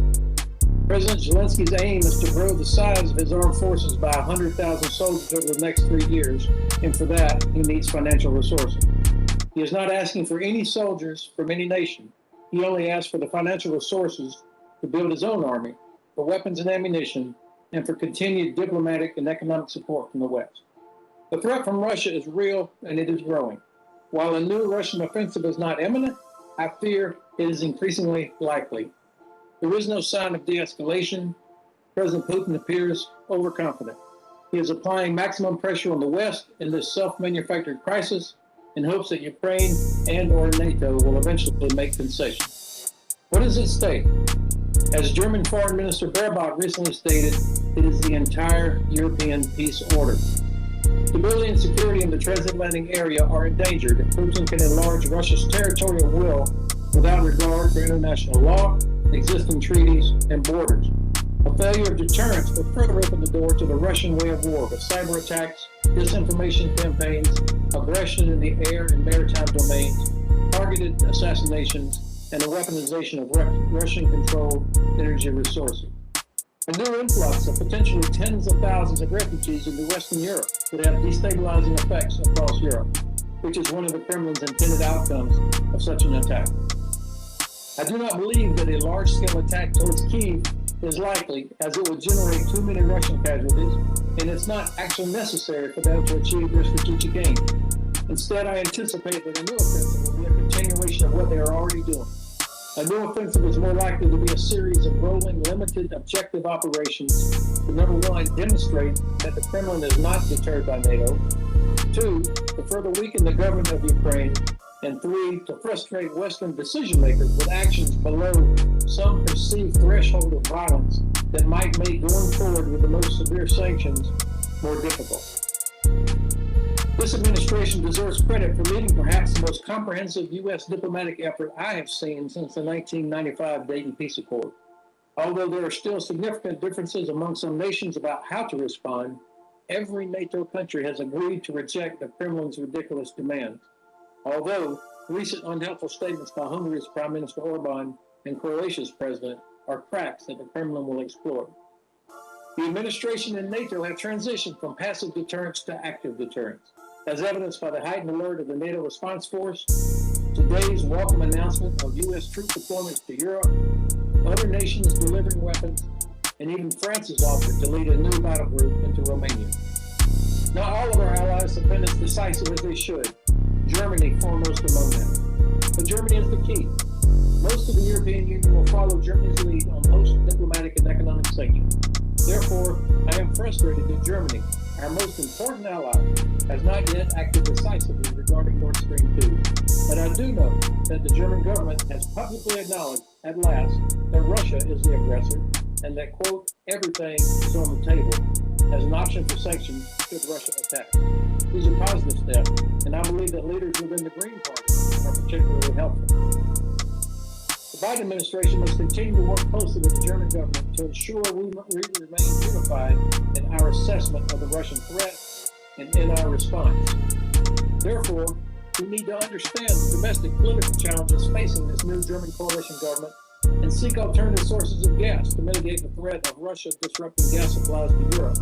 President Zelensky's aim is to grow the size of his armed forces by 100,000 soldiers over the next 3 years, and for that, he needs financial resources. He is not asking for any soldiers from any nation. He only asks for the financial resources to build his own army, for weapons and ammunition, and for continued diplomatic and economic support from the West. The threat from Russia is real and it is growing. While a new Russian offensive is not imminent, I fear it is increasingly likely. There is no sign of de-escalation. President Putin appears overconfident. He is applying maximum pressure on the West in this self-manufactured crisis in hopes that Ukraine and/or NATO will eventually make concessions. What is at stake? As German Foreign Minister Baerbock recently stated, it is the entire European peace order. Stability and security in the transatlantic area are endangered if Putin can enlarge Russia's territorial will without regard for international law, existing treaties, and borders. A failure of deterrence would further open the door to the Russian way of war with cyber attacks, disinformation campaigns, aggression in the air and maritime domains, targeted assassinations, and the weaponization of Russian-controlled energy resources. A new influx of potentially tens of thousands of refugees into Western Europe could have destabilizing effects across Europe, which is one of the Kremlin's intended outcomes of such an attack. I do not believe that a large-scale attack towards Kyiv is likely, as it would generate too many Russian casualties, and it's not actually necessary for them to achieve their strategic aim. Instead, I anticipate that a new offensive will be a continuation of what they are already doing. A new offensive is more likely to be a series of rolling, limited, objective operations to, number one, demonstrate that the Kremlin is not deterred by NATO, two, to further weaken the government of Ukraine, and three, to frustrate Western decision makers with actions below some perceived threshold of violence that might make going forward with the most severe sanctions more difficult. This administration deserves credit for leading perhaps the most comprehensive U.S. diplomatic effort I have seen since the 1995 Dayton Peace Accord. Although there are still significant differences among some nations about how to respond, every NATO country has agreed to reject the Kremlin's ridiculous demands. Although recent unhelpful statements by Hungary's Prime Minister Orban and Croatia's president are cracks that the Kremlin will exploit. The administration and NATO have transitioned from passive deterrence to active deterrence, as evidenced by the heightened alert of the NATO response force, today's welcome announcement of U.S. troop deployments to Europe, other nations delivering weapons, and even France's offer to lead a new battle group into Romania. Not all of our allies have been as decisive as they should, Germany foremost among them. But Germany is the key. Most of the European Union will follow Germany's lead on most diplomatic and economic sanctions. Therefore, I am frustrated that Germany, our most important ally, has not yet acted decisively regarding Nord Stream 2. But I do know that the German government has publicly acknowledged at last that Russia is the aggressor and that, quote, everything is on the table as an option for sanctions should Russia attack. These are positive steps, and I believe that leaders within the Green Party are particularly helpful. The Biden administration must continue to work closely with the German government to ensure we remain unified in our assessment of the Russian threat and in our response. Therefore, we need to understand the domestic political challenges facing this new German coalition government and seek alternative sources of gas to mitigate the threat of Russia disrupting gas supplies to Europe,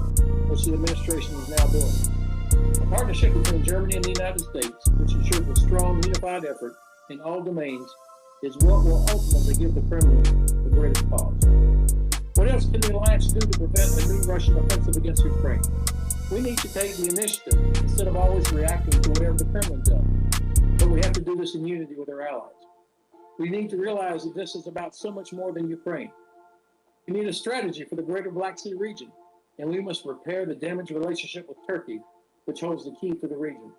which the administration is now doing. A partnership between Germany and the United States, which ensures a strong, unified effort in all domains, is what will ultimately give the Kremlin the greatest pause. What else can the alliance do to prevent a new Russian offensive against Ukraine? We need to take the initiative instead of always reacting to whatever the Kremlin does. But we have to do this in unity with our allies. We need to realize that this is about so much more than Ukraine. We need a strategy for the greater Black Sea region, and we must repair the damaged relationship with Turkey, which holds the key to the region.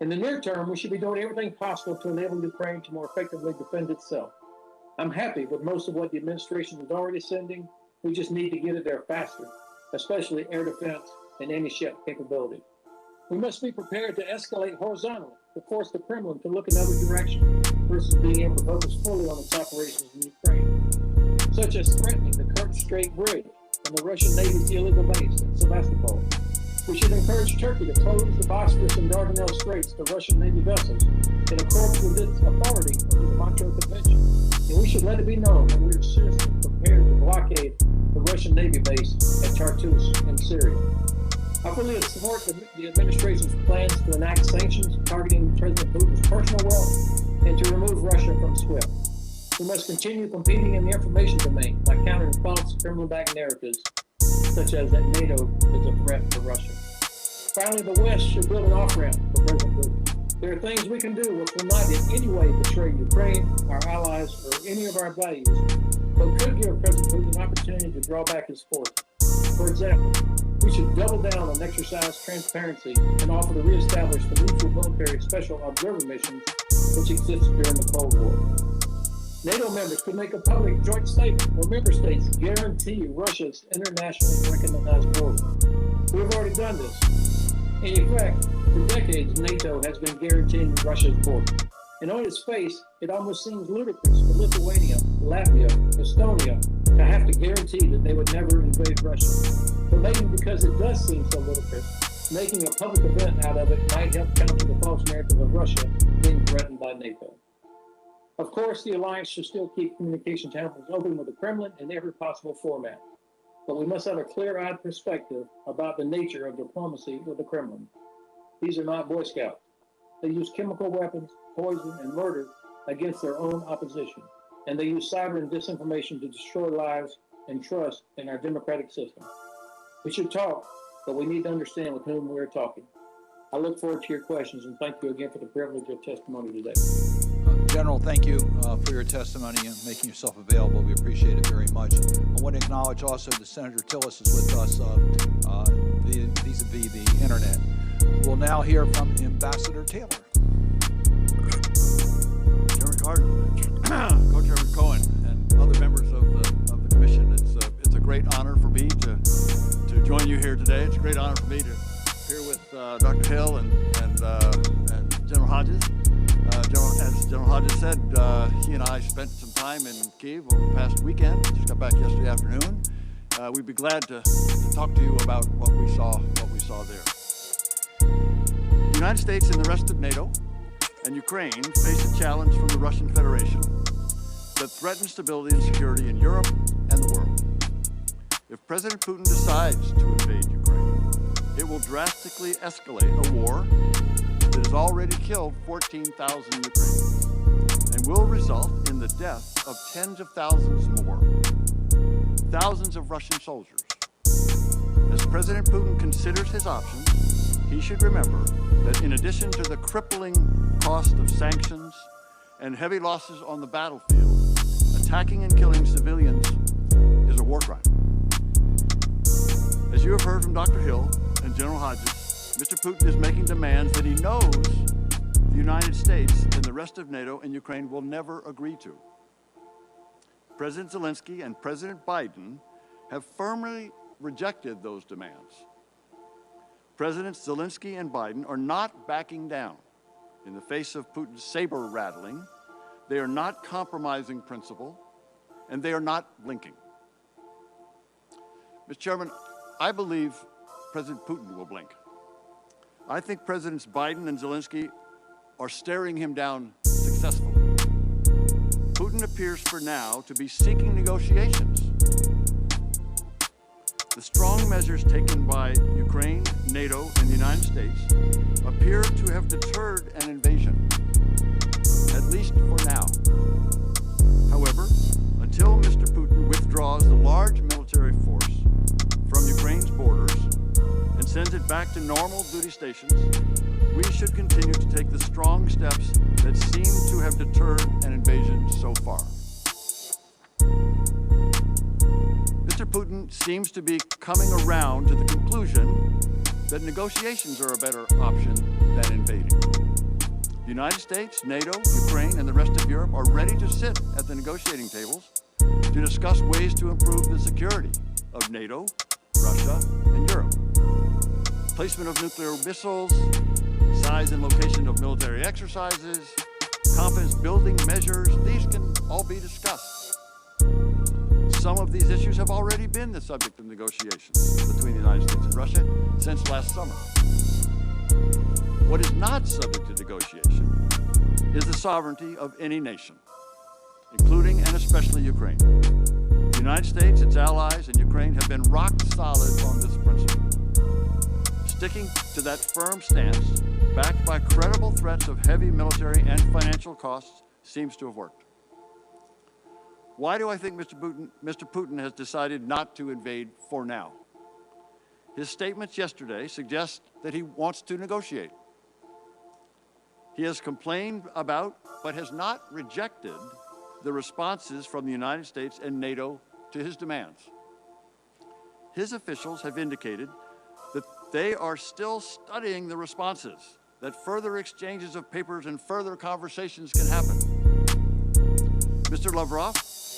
In the near term, we should be doing everything possible to enable Ukraine to more effectively defend itself. I'm happy with most of what the administration is already sending. We just need to get it there faster, especially air defense and anti-ship capability. We must be prepared to escalate horizontally to force the Kremlin to look another direction versus being able to focus fully on its operations in Ukraine, such as threatening the Kerch Strait Bridge and the Russian Navy's illegal base in Sevastopol. We should encourage Turkey to close the Bosphorus and Dardanelles Straits to Russian Navy vessels in accordance with its authority under the Montreux Convention. And we should let it be known that we are seriously prepared to blockade the Russian Navy base at Tartus in Syria. I fully support the administration's plans to enact sanctions targeting President Putin's personal wealth and to remove Russia from SWIFT. We must continue competing in the information domain by countering false Kremlin-backed narratives, such as that NATO is a threat to Russia. Finally, the West should build an off-ramp for President Putin. There are things we can do which will not in any way betray Ukraine, our allies, or any of our values, but could give President Putin an opportunity to draw back his forces. For example, we should double down on exercise transparency and offer to reestablish the mutual military special observer missions which existed during the Cold War. NATO members could make a public joint statement where member states guarantee Russia's internationally recognized border. We have already done this. In effect, for decades, NATO has been guaranteeing Russia's border. And on its face, it almost seems ludicrous for Lithuania, Latvia, Estonia to have to guarantee that they would never invade Russia. But maybe because it does seem so ludicrous, making a public event out of it might help counter the false narrative of Russia being threatened by NATO. Of course, the alliance should still keep communication channels open with the Kremlin in every possible format. But we must have a clear-eyed perspective about the nature of diplomacy with the Kremlin. These are not Boy Scouts. They use chemical weapons, poison, and murder against their own opposition. And they use cyber and disinformation to destroy lives and trust in our democratic system. We should talk, but we need to understand with whom we're talking. I look forward to your questions, and thank you again for the privilege of testimony today. General, thank you for your testimony and making yourself available. We appreciate it very much. I want to acknowledge also that Senator Tillis is with us vis-a-vis the internet. We'll now hear from Ambassador Taylor. Chairman Cardin, Co-Chairman Cohen, and other members of the commission, it's a great honor for me to join you here today. It's a great honor for me to here with Dr. Hill and General Hodges. As General Hodges said, he and I spent some time in Kyiv over the past weekend. Just got back yesterday afternoon. We'd be glad to talk to you about what we saw there. The United States and the rest of NATO and Ukraine face a challenge from the Russian Federation that threatens stability and security in Europe and the world. If President Putin decides to invade Ukraine, it will drastically escalate a war that has already killed 14,000 Ukrainians and will result in the death of tens of thousands more, thousands of Russian soldiers. As President Putin considers his options, he should remember that in addition to the crippling cost of sanctions and heavy losses on the battlefield, attacking and killing civilians is a war crime. As you have heard from Dr. Hill and General Hodges, Mr. Putin is making demands that he knows the United States and the rest of NATO and Ukraine will never agree to. President Zelensky and President Biden have firmly rejected those demands. Presidents Zelensky and Biden are not backing down in the face of Putin's saber rattling. They are not compromising principle, and they are not blinking. Mr. Chairman, I believe President Putin will blink. I think Presidents Biden and Zelensky are staring him down successfully. Putin appears for now to be seeking negotiations. The strong measures taken by Ukraine, NATO, and the United States appear to have deterred an invasion, at least for now. However, until Mr. Putin withdraws the large military force from Ukraine's borders and sends it back to normal duty stations, we should continue to take the strong steps that seem to have deterred an invasion so far. Mr. Putin seems to be coming around to the conclusion that negotiations are a better option than invading. The United States, NATO, Ukraine, and the rest of Europe are ready to sit at the negotiating tables to discuss ways to improve the security of NATO, Russia, and Europe. Placement of nuclear missiles, size and location of military exercises, confidence building measures, these can all be discussed. Some of these issues have already been the subject of negotiations between the United States and Russia since last summer. What is not subject to negotiation is the sovereignty of any nation, including and especially Ukraine. The United States, its allies, and Ukraine have been rock solid on this principle. Sticking to that firm stance, backed by credible threats of heavy military and financial costs, seems to have worked. Why do I think Mr. Putin has decided not to invade for now? His statements yesterday suggest that he wants to negotiate. He has complained about, but has not rejected, the responses from the United States and NATO to his demands. His officials have indicated that they are still studying the responses, that further exchanges of papers and further conversations can happen. Mr. Lavrov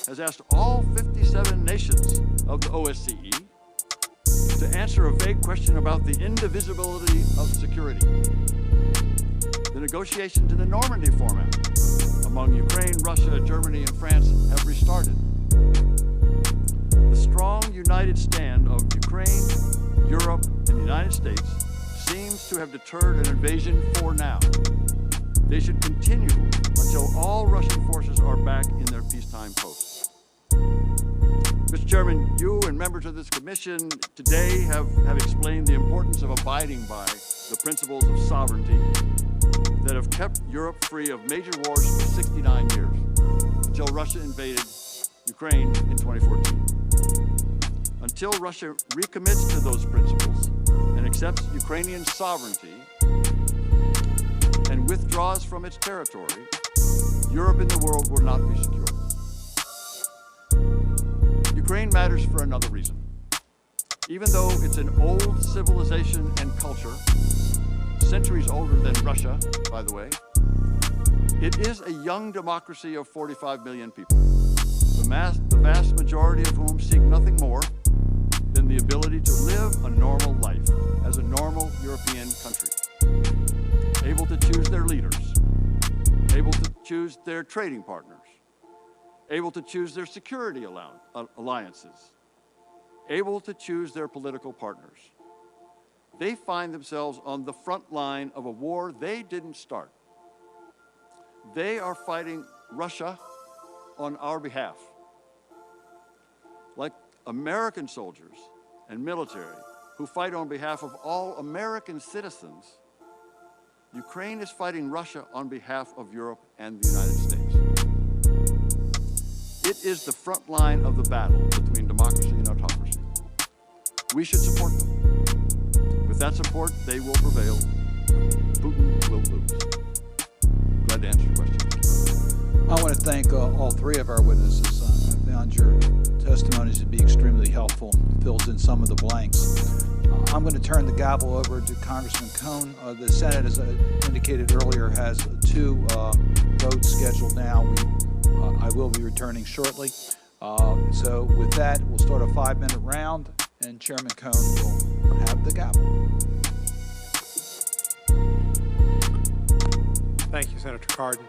has asked all 57 nations of the OSCE to answer a vague question about the indivisibility of security. The negotiations in the Normandy format among Ukraine, Russia, Germany, and France have restarted. The strong united stand of Ukraine, Europe, and the United States seems to have deterred an invasion for now. They should continue until all Russian forces are back in their peacetime posts. Mr. Chairman, you and members of this commission today have explained the importance of abiding by the principles of sovereignty that have kept Europe free of major wars for 69 years, until Russia invaded Ukraine in 2014. Until Russia recommits to those principles, accepts Ukrainian sovereignty and withdraws from its territory, Europe and the world will not be secure. Ukraine matters for another reason. Even though it's an old civilization and culture, centuries older than Russia, by the way, it is a young democracy of 45 million people, the vast majority of whom seek nothing more than the ability to live a normal life as a normal European country, able to choose their leaders, able to choose their trading partners, able to choose their security alliances, able to choose their political partners. They find themselves on the front line of a war they didn't start. They are fighting Russia on our behalf. Like American soldiers and military who fight on behalf of all American citizens, Ukraine is fighting Russia on behalf of Europe and the United States. It is the front line of the battle between democracy and autocracy. We should support them. With that support, they will prevail. Putin will lose. Glad to answer your questions. I want to thank all three of our witnesses. I found your testimonies to be extremely helpful. Fills in some of the blanks. I'm going to turn the gavel over to Congressman Cohn. The Senate, as I indicated earlier, has 2 votes scheduled now. I will be returning shortly. So with that, we'll start a 5-minute round, and Chairman Cohn will have the gavel. Thank you, Senator Cardin.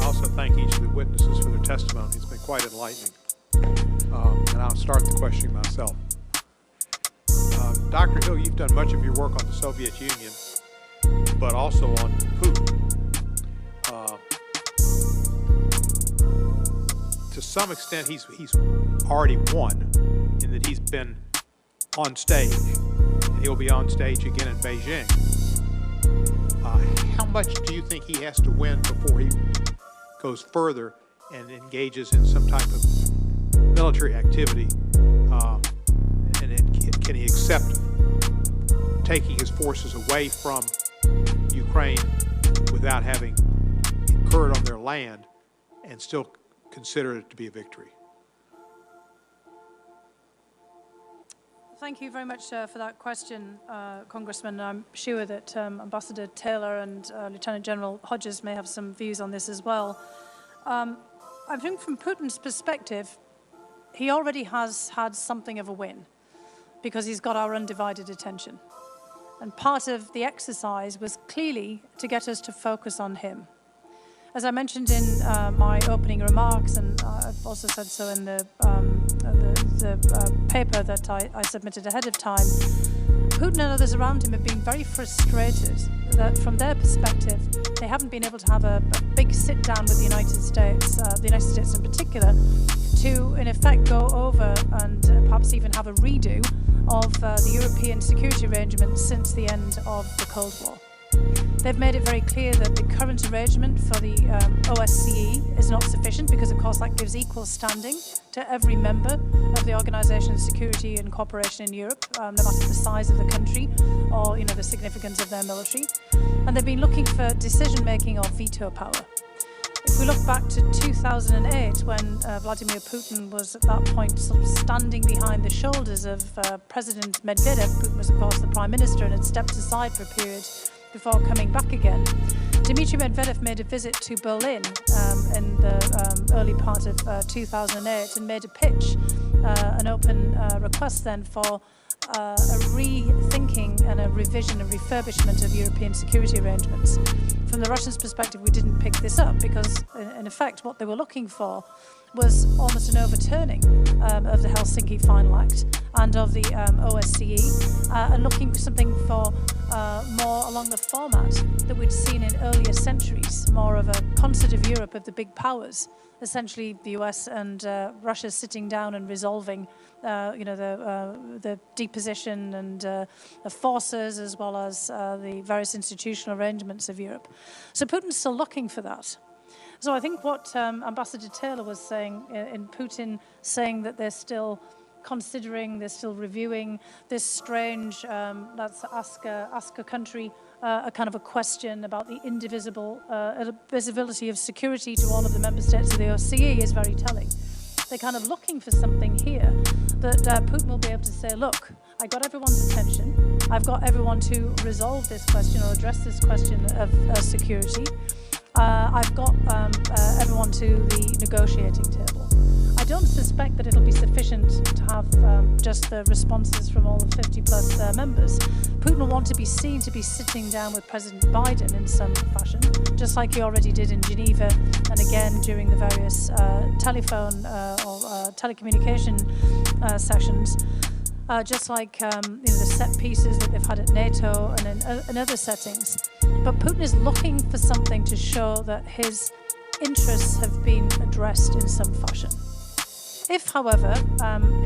I also thank each of the witnesses for their testimony. It's been quite enlightening. And I'll start the questioning myself. Dr. Hill, you've done much of your work on the Soviet Union, but also on Putin. To some extent, he's already won in that he's been on stage, and he'll be on stage again in Beijing. How much do you think he has to win before he goes further and engages in some type of military activity? Can he accept taking his forces away from Ukraine without having incurred on their land and still consider it to be a victory? Thank you very much for that question, Congressman. I'm sure that Ambassador Taylor and Lieutenant General Hodges may have some views on this as well. I think from Putin's perspective, he already has had something of a win because he's got our undivided attention. And part of the exercise was clearly to get us to focus on him. As I mentioned in my opening remarks, and I've also said so in the paper that I submitted ahead of time, Putin and others around him have been very frustrated that from their perspective, they haven't been able to have a big sit down with the United States in particular, to in effect go over and perhaps even have a redo of the European security arrangements since the end of the Cold War. They've made it very clear that the current arrangement for the OSCE is not sufficient because, of course, that gives equal standing to every member of the Organisation of Security and Cooperation in Europe, no matter the size of the country or, the significance of their military. And they've been looking for decision-making or veto power. If we look back to 2008, when Vladimir Putin was at that point sort of standing behind the shoulders of President Medvedev, Putin was, of course, the Prime Minister and had stepped aside for a period before coming back again. Dmitry Medvedev made a visit to Berlin in the early part of 2008 and made a pitch, an open request then for a rethinking and a revision and refurbishment of European security arrangements. From the Russians' perspective, we didn't pick this up because, in effect, what they were looking for was almost an overturning of the Helsinki Final Act and of the OSCE, and looking for something for more along the format that we'd seen in earlier centuries, more of a concert of Europe of the big powers, essentially the US and Russia sitting down and resolving the deposition and the forces, as well as the various institutional arrangements of Europe. So Putin's still looking for that. So I think what Ambassador Taylor was saying in Putin saying that they're still considering, they're still reviewing this strange, let's ask a country a kind of a question about the indivisibility of security to all of the member states of the OSCE is very telling. They're kind of looking for something here that Putin will be able to say, look, I got everyone's attention. I've got everyone to resolve this question or address this question of security. I've got everyone to the negotiating table. I don't suspect that it'll be sufficient to have just the responses from all the 50 plus members. Putin will want to be seen to be sitting down with President Biden in some fashion, just like he already did in Geneva and again during the various telephone or telecommunication sessions. Just like the set pieces that they've had at NATO and in other settings. But Putin is looking for something to show that his interests have been addressed in some fashion. If, however,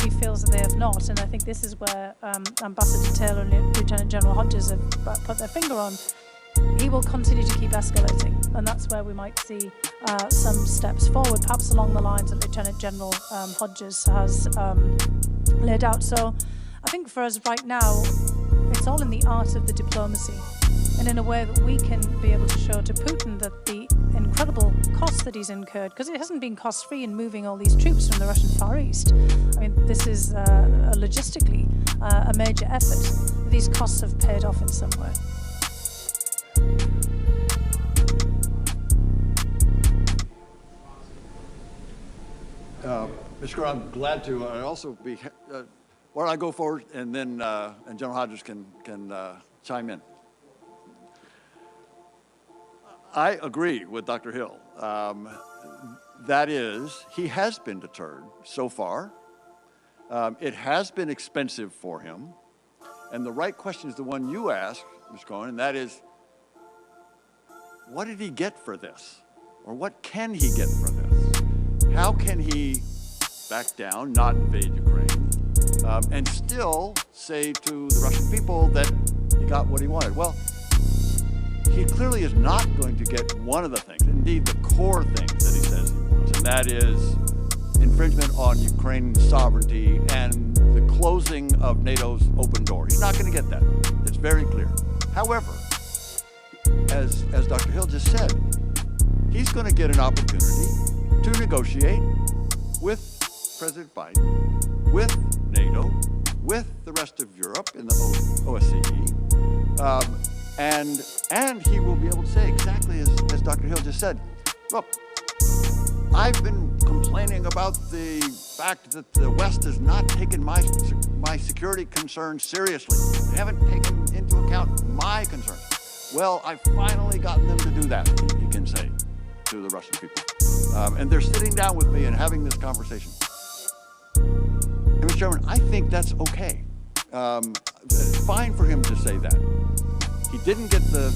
he feels that they have not, and I think this is where Ambassador Taylor and Lieutenant General Hodges have put their finger on, he will continue to keep escalating, and that's where we might see some steps forward, perhaps along the lines that Lieutenant General Hodges has laid out. So I think for us right now, it's all in the art of the diplomacy, and in a way that we can be able to show to Putin that the incredible costs that he's incurred, because it hasn't been cost-free in moving all these troops from the Russian Far East. I mean, this is logistically a major effort. These costs have paid off in some way. Mr. Carter, I'm glad to. I also be. Why don't I go forward and then and General Hodges can chime in. I agree with Dr. Hill. That is, he has been deterred so far. It has been expensive for him, and the right question is the one you asked, Mr. Cohen, and that is, what did he get for this, or what can he get for this? How can he back down, not invade Ukraine, and still say to the Russian people that he got what he wanted? Well, he clearly is not going to get one of the things, indeed the core things that he says he wants, and that is infringement on Ukraine's sovereignty and the closing of NATO's open door. He's not going to get that. It's very clear. However, as Dr. Hill just said, he's going to get an opportunity to negotiate with President Biden, with NATO, with the rest of Europe in the OSCE, and he will be able to say exactly as Dr. Hill just said, look, I've been complaining about the fact that the West has not taken my security concerns seriously. They haven't taken into account my concerns. Well, I've finally gotten them to do that, he can say to the Russian people. And they're sitting down with me and having this conversation. And Mr. Chairman, I think that's okay. It's fine for him to say that. He didn't get the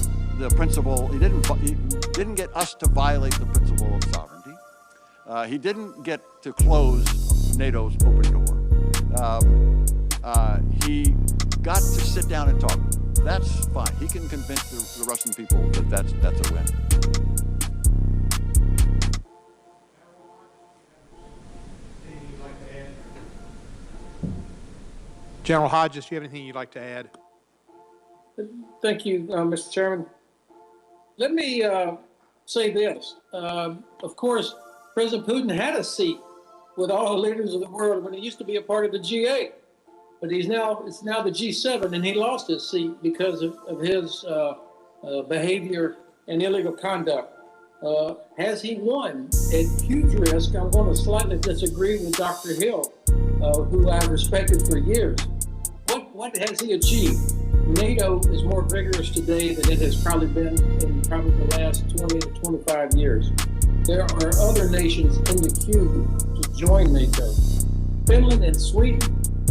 principle, he didn't get us to violate the principle of sovereignty. He didn't get to close NATO's open door. He got to sit down and talk. That's fine. He can convince the Russian people that that's a win. General Hodges, do you have anything you'd like to add? Thank you, Mr. Chairman. Let me say this. Of course, President Putin had a seat with all the leaders of the world when he used to be a part of the G8, but it's now the G7, and he lost his seat because of his behavior and illegal conduct. Has he won? At huge risk, I'm going to slightly disagree with Dr. Hill, who I've respected for years. What has he achieved? NATO is more vigorous today than it has probably been in probably the last 20 to 25 years. There are other nations in the queue to join NATO. Finland and Sweden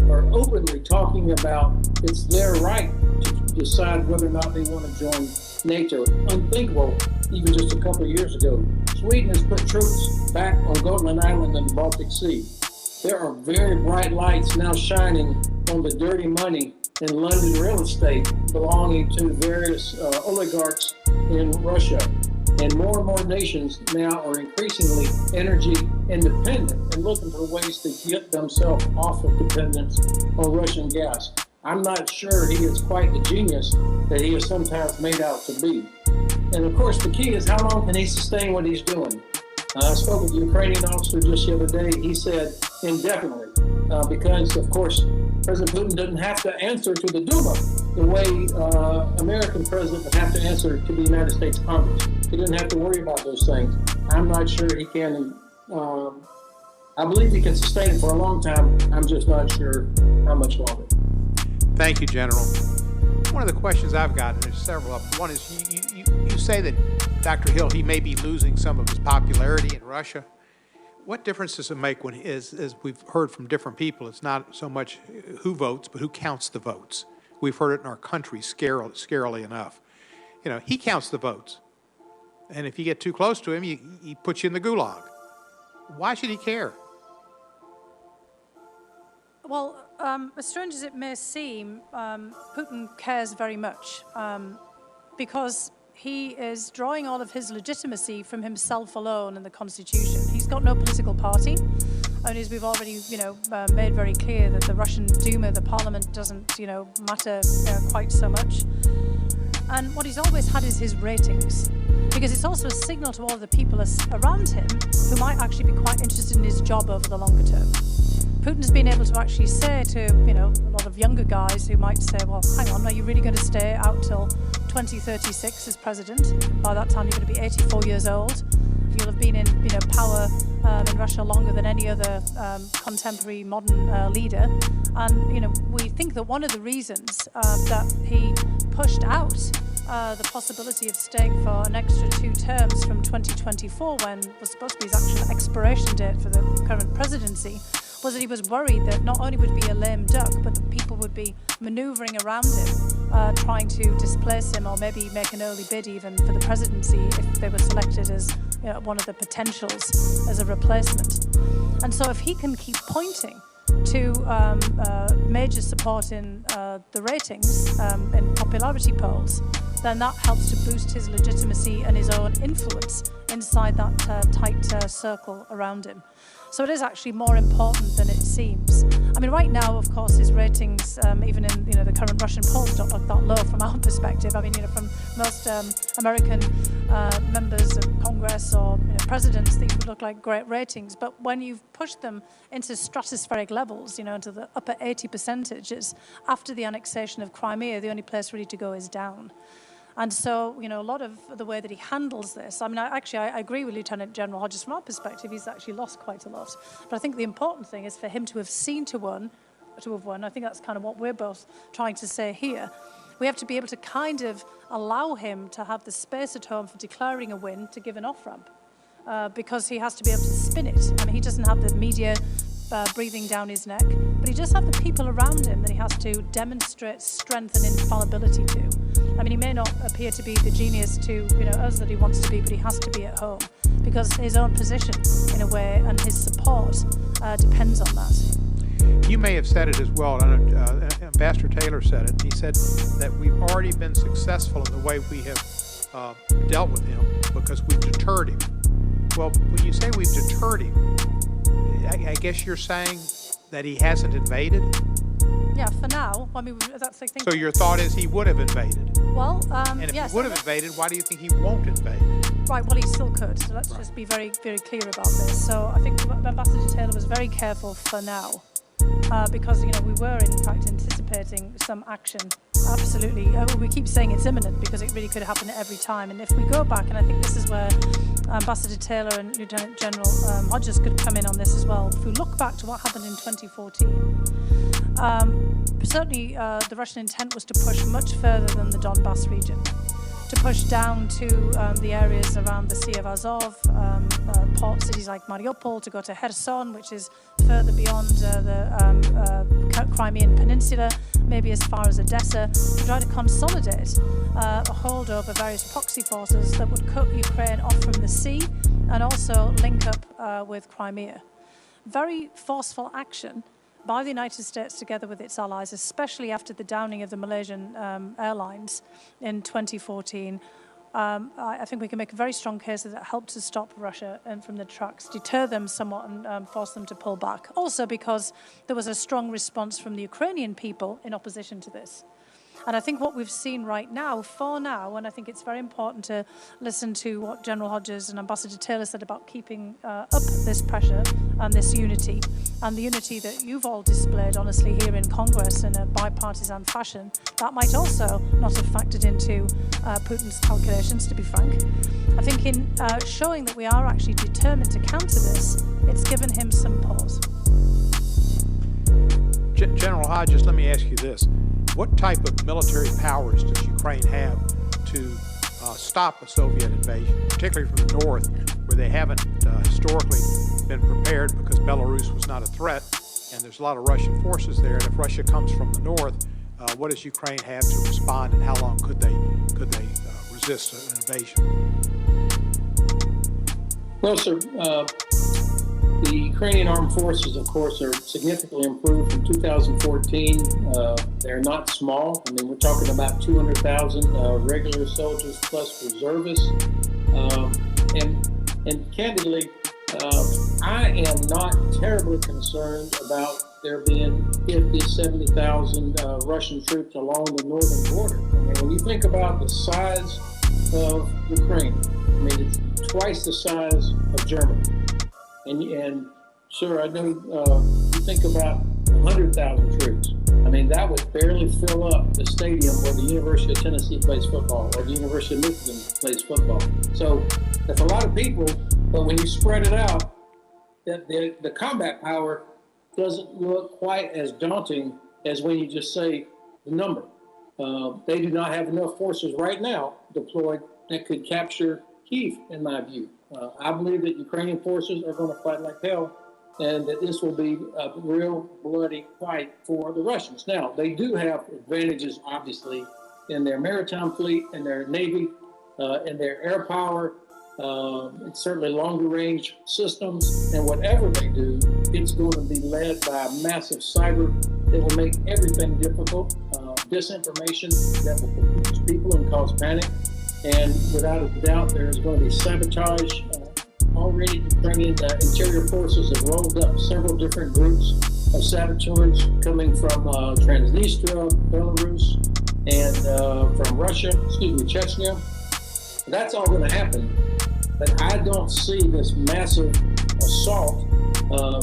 are openly talking about it's their right to decide whether or not they want to join NATO. Unthinkable even just a couple of years ago. Sweden has put troops back on Gotland Island in the Baltic Sea. There are very bright lights now shining on the dirty money in London real estate belonging to various oligarchs in Russia. And more nations now are increasingly energy independent and looking for ways to get themselves off of dependence on Russian gas. I'm not sure he is quite the genius that he is sometimes made out to be. And of course, the key is how long can he sustain what he's doing? I spoke with a Ukrainian officer just the other day. He said indefinitely, because of course, President Putin doesn't have to answer to the Duma the way American president would have to answer to the United States Congress. He doesn't have to worry about those things. I'm not sure he can. I believe he can sustain it for a long time. I'm just not sure how much longer. Thank you, General. One of the questions I've got, and there's several of them. One is you say that Dr. Hill, he may be losing some of his popularity in Russia. What difference does it make when, as we've heard from different people, it's not so much who votes, but who counts the votes? We've heard it in our country scarily enough. You know, he counts the votes. And if you get too close to him, he puts you in the gulag. Why should he care? Well, as strange as it may seem, Putin cares very much because he is drawing all of his legitimacy from himself alone and the Constitution. He's got no political party, and as we've already, made very clear that the Russian Duma, the parliament, doesn't, matter quite so much. And what he's always had is his ratings, because it's also a signal to all of the people around him who might actually be quite interested in his job over the longer term. Putin's been able to actually say to, a lot of younger guys who might say, well, hang on, are you really going to stay out till 2036 as president? By that time, you're going to be 84 years old. You'll have been in, power in Russia longer than any other contemporary modern leader. And, we think that one of the reasons that he pushed out the possibility of staying for an extra 2 terms from 2024, when was supposed to be his actual expiration date for the current presidency, was that he was worried that not only would he be a lame duck, but that people would be manoeuvring around him, trying to displace him or maybe make an early bid even for the presidency if they were selected as one of the potentials as a replacement. And so if he can keep pointing to major support in the ratings in popularity polls, then that helps to boost his legitimacy and his own influence inside that tight circle around him. So it is actually more important than it seems. I mean, right now, of course, his ratings, even in the current Russian polls, don't look that low from our perspective. I mean, from most American members of Congress or presidents, these would look like great ratings. But when you've pushed them into stratospheric levels, into the upper 80%, after the annexation of Crimea, the only place really to go is down. And so, a lot of the way that he handles this, I mean, I agree with Lieutenant General Hodges. From our perspective, he's actually lost quite a lot. But I think the important thing is for him to have won. I think that's kind of what we're both trying to say here. We have to be able to kind of allow him to have the space at home for declaring a win to give an off-ramp, because he has to be able to spin it. I mean, he doesn't have the media breathing down his neck, but he does have the people around him that he has to demonstrate strength and infallibility to. I mean, he may not appear to be the genius to us that he wants to be, but he has to be at home because his own position, in a way, and his support depends on that. You may have said it as well. Ambassador Taylor said it. He said that we've already been successful in the way we have dealt with him because we've deterred him. Well, when you say we've deterred him, I guess you're saying that he hasn't invaded? Yeah, for now. I mean, that's the thing. So your thought is he would have invaded? Well, and if yes, he would have invaded, why do you think he won't invade? Right, well, he still could. So let's just be very, very clear about this. So I think Ambassador Taylor was very careful for now because, we were, in fact, anticipating some action. Absolutely. We keep saying it's imminent because it really could happen at every time. And if we go back, and I think this is where Ambassador Taylor and Lieutenant General Hodges could come in on this as well. If we look back to what happened in 2014, certainly the Russian intent was to push much further than the Donbass region, to push down to the areas around the Sea of Azov, port cities like Mariupol, to go to Kherson, which is further beyond the Crimean Peninsula, maybe as far as Odessa, to try to consolidate a hold over various proxy forces that would cut Ukraine off from the sea and also link up with Crimea. Very forceful action by the United States together with its allies, especially after the downing of the Malaysian airlines in 2014, I think we can make a very strong case that it helped to stop Russia and from the tracks, deter them somewhat and force them to pull back. Also because there was a strong response from the Ukrainian people in opposition to this. And I think what we've seen right now, for now, and I think it's very important to listen to what General Hodges and Ambassador Taylor said about keeping up this pressure and this unity, and the unity that you've all displayed, honestly, here in Congress in a bipartisan fashion, that might also not have factored into Putin's calculations, to be frank. I think in showing that we are actually determined to counter this, it's given him some pause. General Hodges, let me ask you this. What type of military powers does Ukraine have to stop a Soviet invasion, particularly from the north, where they haven't historically been prepared because Belarus was not a threat, and there's a lot of Russian forces there, and if Russia comes from the north, what does Ukraine have to respond, and how long could they resist an invasion? Well, sir, the Ukrainian armed forces, of course, are significantly improved from 2014. They're not small. I mean, we're talking about 200,000 regular soldiers plus reservists. And candidly, I am not terribly concerned about there being 50, 70,000 Russian troops along the northern border. I mean, when you think about the size of Ukraine, I mean, it's twice the size of Germany. And sir, I know you think about 100,000 troops. I mean, that would barely fill up the stadium where the University of Tennessee plays football or the University of Michigan plays football. So that's a lot of people, but when you spread it out, the combat power doesn't look quite as daunting as when you just say the number. They do not have enough forces right now deployed that could capture Kyiv, in my view. I believe that Ukrainian forces are going to fight like hell, and that this will be a real bloody fight for the Russians. Now, they do have advantages, obviously, in their maritime fleet, in their navy, in their air power, and certainly longer range systems. And whatever they do, it's going to be led by a massive cyber that will make everything difficult, disinformation that will confuse people and cause panic. And without a doubt, there's going to be sabotage. Already, Ukrainian interior forces have rolled up several different groups of saboteurs coming from Transnistria, Belarus, and from Russia, Chechnya. That's all going to happen. But I don't see this massive assault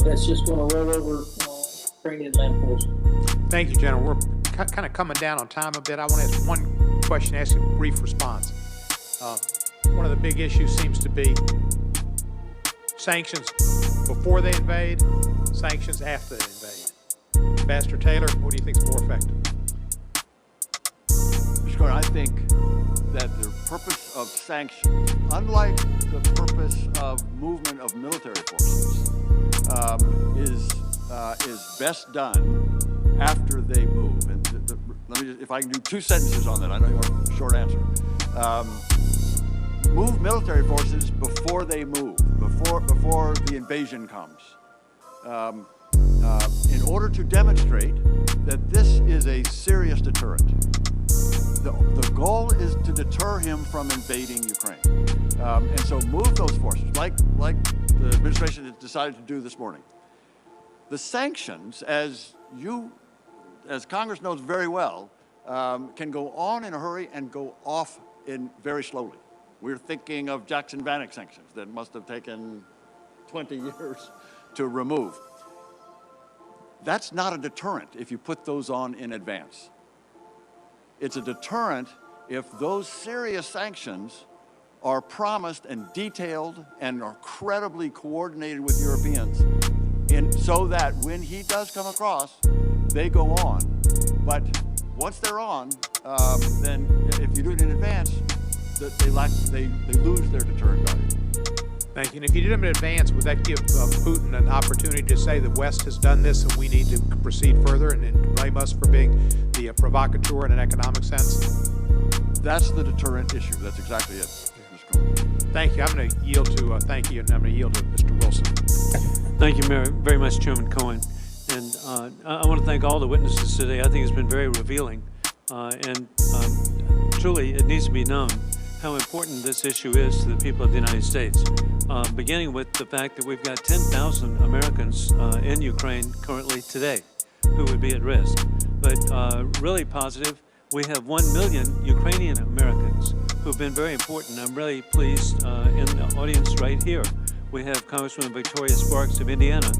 that's just going to roll over Ukrainian land forces. Thank you, General. We're kind of coming down on time a bit. I want to ask one question, ask a brief response. One of the big issues seems to be sanctions before they invade, sanctions after they invade. Ambassador Taylor, what do you think is more effective? Mr. Carter, I think that the purpose of sanctions, unlike the purpose of movement of military forces, is best done after they move. And let me just, if I can do 2 sentences on that, I know you want a short answer. Move military forces before they move, before the invasion comes, in order to demonstrate that this is a serious deterrent. The goal is to deter him from invading Ukraine, and so move those forces, like the administration has decided to do this morning. The sanctions, as Congress knows very well, can go on in a hurry and go off very slowly. We're thinking of Jackson-Vanik sanctions that must have taken 20 years to remove. That's not a deterrent if you put those on in advance. It's a deterrent if those serious sanctions are promised and detailed and are credibly coordinated with Europeans, so that when he does come across, they go on. But once they're on, then if you do it in advance, they lose their deterrent value. Thank you. And if you did them in advance, would that give Putin an opportunity to say the West has done this and we need to proceed further and blame us for being the provocateur in an economic sense? That's the deterrent issue. That's exactly it, Mr. Cohen. Thank you. I'm going to yield to thank you, and I'm going to yield to Mr. Wilson. Thank you very much, Chairman Cohen. And I want to thank all the witnesses today. I think it's been very revealing. And truly, it needs to be known how important this issue is to the people of the United States, beginning with the fact that we've got 10,000 Americans in Ukraine currently today who would be at risk. But really positive, we have 1 million Ukrainian Americans who've been very important. I'm really pleased in the audience right here. We have Congresswoman Victoria Sparks of Indiana.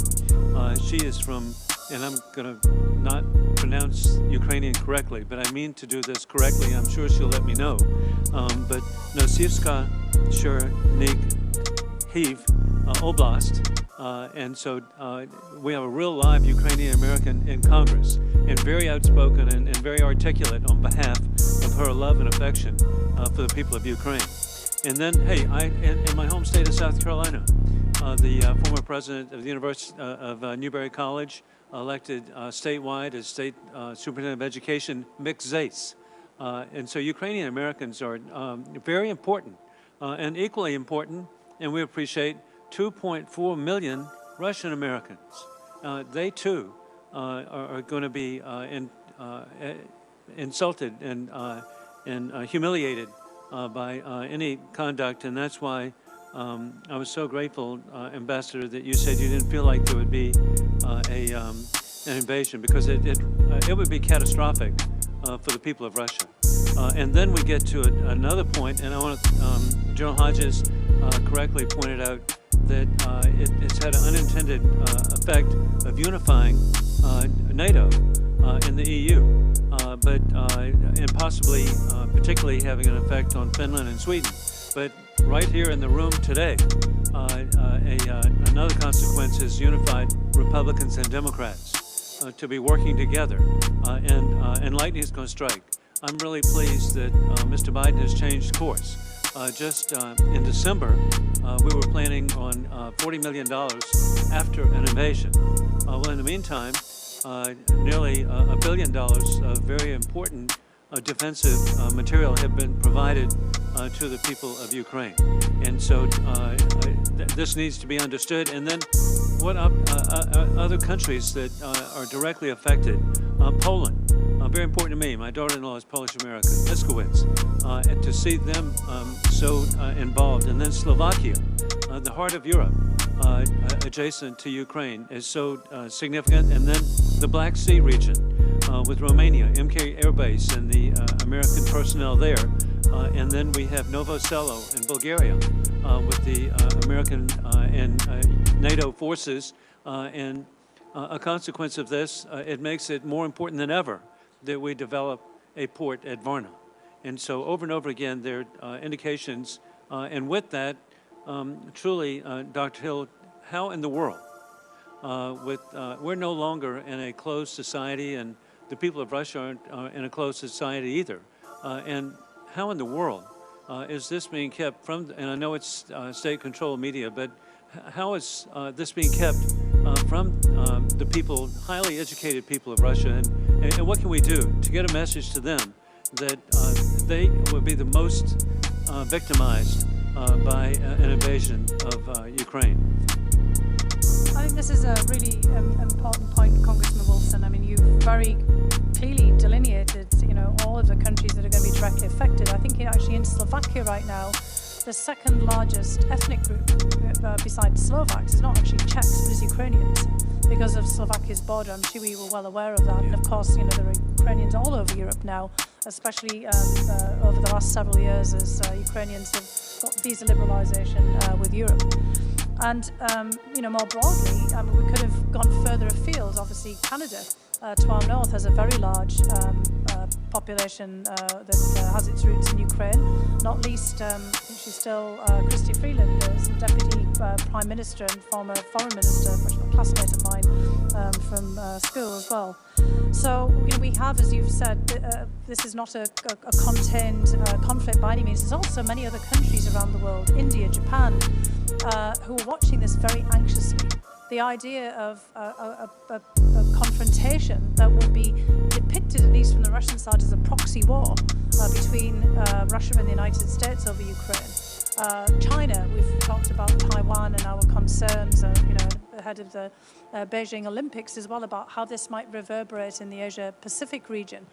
She is from, and I'm going to not pronounce Ukrainian correctly, but I mean to do this correctly. I'm sure she'll let me know. But Nosivska Chernig Hiv Oblast. And so we have a real live Ukrainian American in Congress, and very outspoken and very articulate on behalf of her love and affection for the people of Ukraine. And then, hey, in my home state of South Carolina, the former president of the University of Newberry College, elected statewide as state superintendent of education, Mick Zace. And so Ukrainian Americans are very important and equally important, and we appreciate 2.4 million Russian Americans. They too are going to be insulted and humiliated by any conduct, and that's why I was so grateful, Ambassador, that you said you didn't feel like there would be an invasion, because it would be catastrophic for the people of Russia. And then we get to another point, and I want to, General Hodges correctly pointed out that it's had an unintended effect of unifying NATO in the EU, and possibly particularly having an effect on Finland and Sweden. But right here in the room today, another consequence is unified Republicans and Democrats to be working together, and lightning is going to strike. I'm really pleased that Mr. Biden has changed course. Just in December, we were planning on $40 million after an invasion. Well, in the meantime, nearly $1 billion of very important defensive material have been provided to the people of Ukraine. And so this needs to be understood. And then what other countries that are directly affected? Poland, very important to me. My daughter-in-law is Polish-American, Miskowitz, and to see them so involved. And then Slovakia, the heart of Europe, adjacent to Ukraine, is so significant. And then the Black Sea region with Romania, MK Air Base, and the American personnel there. And then we have Novo Selo in Bulgaria with the American and NATO forces. And a consequence of this, it makes it more important than ever that we develop a port at Varna. And so over and over again, there are indications. And with that, truly, Dr. Hill, how in the world, we're no longer in a closed society, and the people of Russia aren't in a closed society either. And how in the world is this being kept from, and I know it's state-controlled media, but how is this being kept from the people, highly educated people of Russia, and what can we do to get a message to them that they would be the most victimized by an invasion of Ukraine? I think this is a really important point, Congressman Wilson. I mean, you've very clearly delineated, all of the countries that are going to be directly affected. I think actually in Slovakia right now, the second largest ethnic group besides Slovaks is not actually Czechs, but is Ukrainians, because of Slovakia's border. I'm sure we were well aware of that. And of course, there are Ukrainians all over Europe now, especially over the last several years as Ukrainians have got visa liberalization with Europe. And, more broadly, we could have gone further afield. Obviously, Canada, to our north, has a very large population that has its roots in Ukraine. Not least, I think she's still Christy Freeland, the Deputy Prime Minister and former Foreign Minister, which is a classmate of mine from school as well. So, we have, as you've said, this is not a contained conflict by any means. There's also many other countries around the world, India, Japan, who are watching this very anxiously. The idea of a confrontation that would be depicted, at least from the Russian side, as a proxy war between Russia and the United States over Ukraine. China, we've talked about Taiwan and our concerns, ahead of the Beijing Olympics as well, about how this might reverberate in the Asia-Pacific region.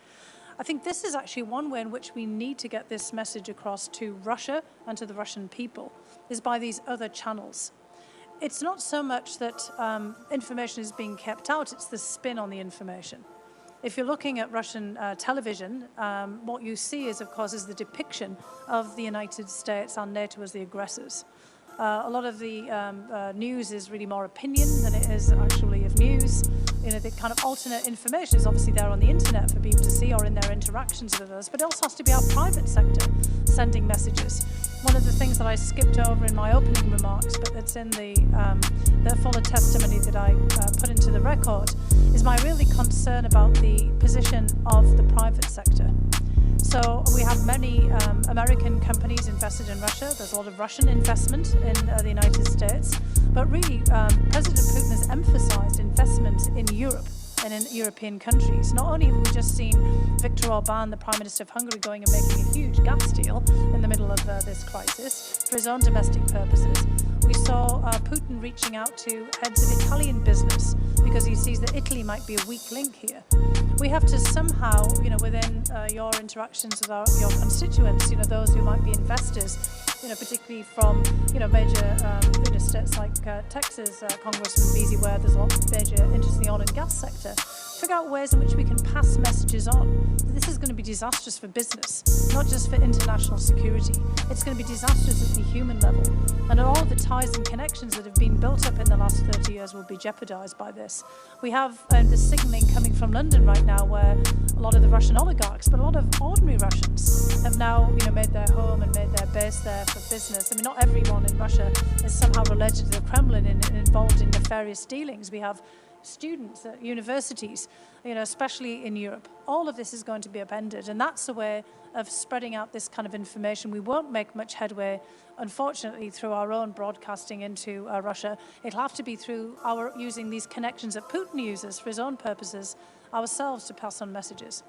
I think this is actually one way in which we need to get this message across to Russia and to the Russian people, is by these other channels. It's not so much that information is being kept out, it's the spin on the information. If you're looking at Russian television, what you see is, of course, is the depiction of the United States and NATO as the aggressors. A lot of the news is really more opinion than it is actually of news. You know, the kind of alternate information is obviously there on the internet for people to see or in their interactions with us, but it also has to be our private sector sending messages. One of the things that I skipped over in my opening remarks, but that's in the fuller testimony that I put into the record, is my really concern about the position of the private sector. So we have many American companies invested in Russia. There's a lot of Russian investment in the United States. But really, President Putin has emphasized investment in Europe and in European countries. Not only have we just seen Viktor Orban, the Prime Minister of Hungary, going and making a huge gas deal in the middle of this crisis for his own domestic purposes, we saw Putin reaching out to heads of Italian business because he sees that Italy might be a weak link here. We have to somehow, you know, within your interactions with your constituents, you know, those who might be investors, you know, particularly from, you know, major states like Texas, Congressman Veazey, where there's a lot of major interest in the oil and gas sector, figure out ways in which we can pass messages on. This is going to be disastrous for business, not just for international security. It's going to be disastrous at the human level. And all the ties and connections that have been built up in the last 30 years will be jeopardized by this. We have the signaling coming from London right now where a lot of the Russian oligarchs, but a lot of ordinary Russians have now, you know, made their home and made their base there for business. I mean, not everyone in Russia is somehow related to the Kremlin and involved in nefarious dealings. We have students at universities, you know, especially in Europe. All of this is going to be upended, and that's a way of spreading out this kind of information. We won't make much headway, unfortunately, through our own broadcasting into Russia. It'll have to be through our using these connections that Putin uses for his own purposes ourselves to pass on messages.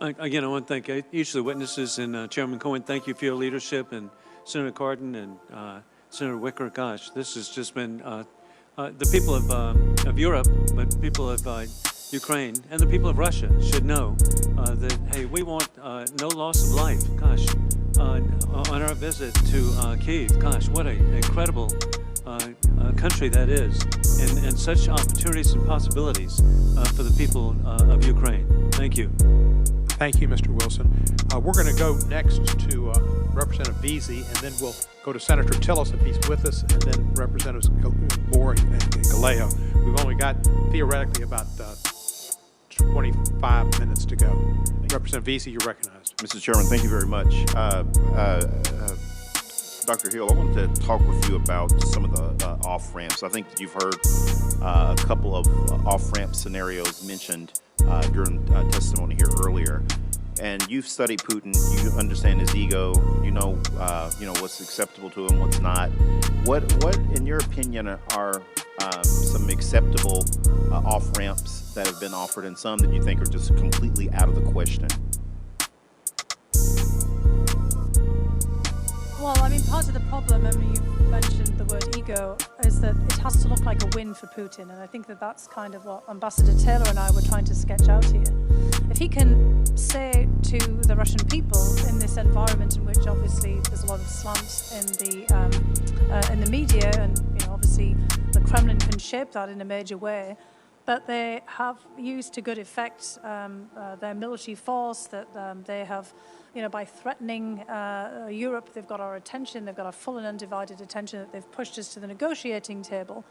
Again, I want to thank each of the witnesses, and Chairman Cohen, thank you for your leadership, and Senator Cardin and Senator Wicker. Gosh, this has just been the people of Europe, but people of Ukraine and the people of Russia should know that, hey, we want no loss of life. Gosh, on our visit to Kyiv, gosh, what an incredible country that is, and such opportunities and possibilities for the people of Ukraine. Thank you. Thank you, Mr. Wilson. We're going to go next to Representative Veazey, and then we'll go to Senator Tillis if he's with us, and then Representatives Moore and Galeo. We've only got theoretically about 25 minutes to go. Representative Veazey, you're recognized. Mr. Chairman, thank you very much. Dr. Hill, I wanted to talk with you about some of the off-ramps. I think that you've heard a couple of off-ramp scenarios mentioned during testimony here earlier. And you've studied Putin. You understand his ego. You know what's acceptable to him, what's not. What, in your opinion, are some acceptable off-ramps that have been offered, and some that you think are just completely out of the question? Well, I mean, part of the problem, I mean, you mentioned the word ego, is that it has to look like a win for Putin. And I think that that's kind of what Ambassador Taylor and I were trying to sketch out here. If he can say to the Russian people in this environment in which obviously there's a lot of slant in the media, and you know, obviously the Kremlin can shape that in a major way, but they have used to good effect their military force, that they have, you know, by threatening Europe, they've got our attention, they've got our full and undivided attention, that they've pushed us to the negotiating table.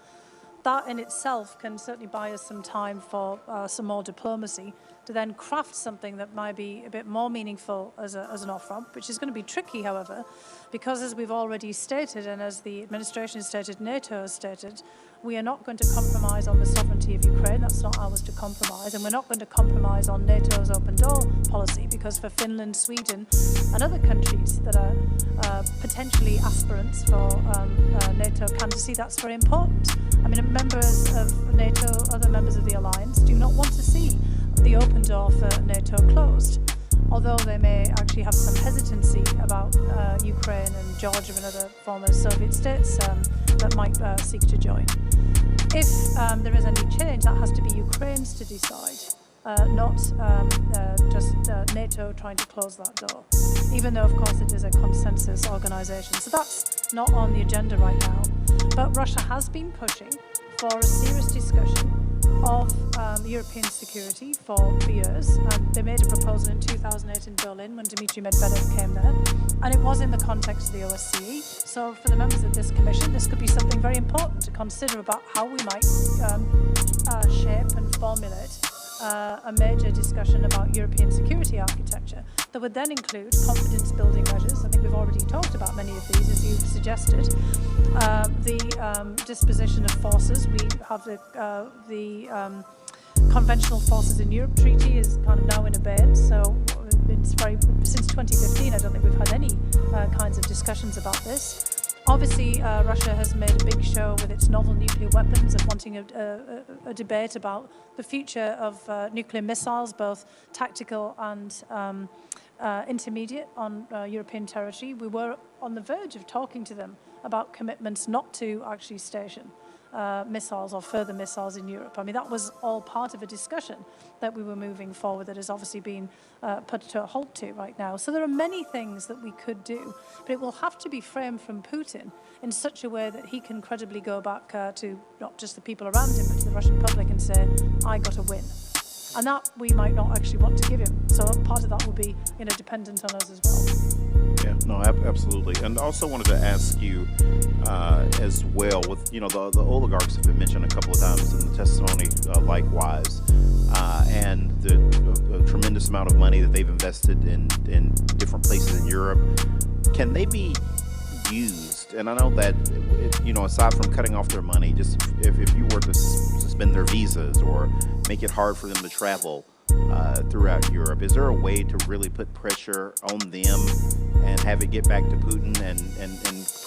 That in itself can certainly buy us some time for some more diplomacy to then craft something that might be a bit more meaningful as an off-ramp, which is going to be tricky, however, because as we've already stated, and as the administration has stated, NATO has stated, we are not going to compromise on the sovereignty of Ukraine. That's not ours to compromise. And we're not going to compromise on NATO's open door policy, because for Finland, Sweden, and other countries that are potentially aspirants for NATO candidacy, that's very important. I mean, members of NATO, other members of the alliance, do not want to see the open door for NATO closed, although they may actually have some hesitancy about Ukraine and Georgia and other former Soviet states that might seek to join. If there is any change, that has to be Ukraine's to decide. not just NATO trying to close that door, even though, of course, it is a consensus organisation. So that's not on the agenda right now. But Russia has been pushing for a serious discussion of European security for years. They made a proposal in 2008 in Berlin when Dmitry Medvedev came there, and it was in the context of the OSCE. So for the members of this commission, this could be something very important to consider about how we might shape and formulate a major discussion about European security architecture that would then include confidence-building measures. I think we've already talked about many of these, as you've suggested. The disposition of forces. We have the Conventional Forces in Europe Treaty is kind of now in abeyance. So it's since 2015, I don't think we've had any kinds of discussions about this. Obviously, Russia has made a big show with its novel nuclear weapons of wanting a debate about the future of nuclear missiles, both tactical and intermediate on European territory. We were on the verge of talking to them about commitments not to actually station missiles or further missiles in Europe. I mean, that was all part of a discussion that we were moving forward that has obviously been put to a halt to right now. So there are many things that we could do, but it will have to be framed from Putin in such a way that he can credibly go back to not just the people around him, but to the Russian public and say, I got a win. And that we might not actually want to give him. So part of that will be, dependent on us as well. Yeah, no, absolutely. And also wanted to ask you as well, with, the oligarchs have been mentioned a couple of times in the testimony likewise, and the tremendous amount of money that they've invested in different places in Europe. Can they be used? And I know that, aside from cutting off their money, just if you were to suspend their visas or make it hard for them to travel throughout Europe, is there a way to really put pressure on them and have it get back to Putin and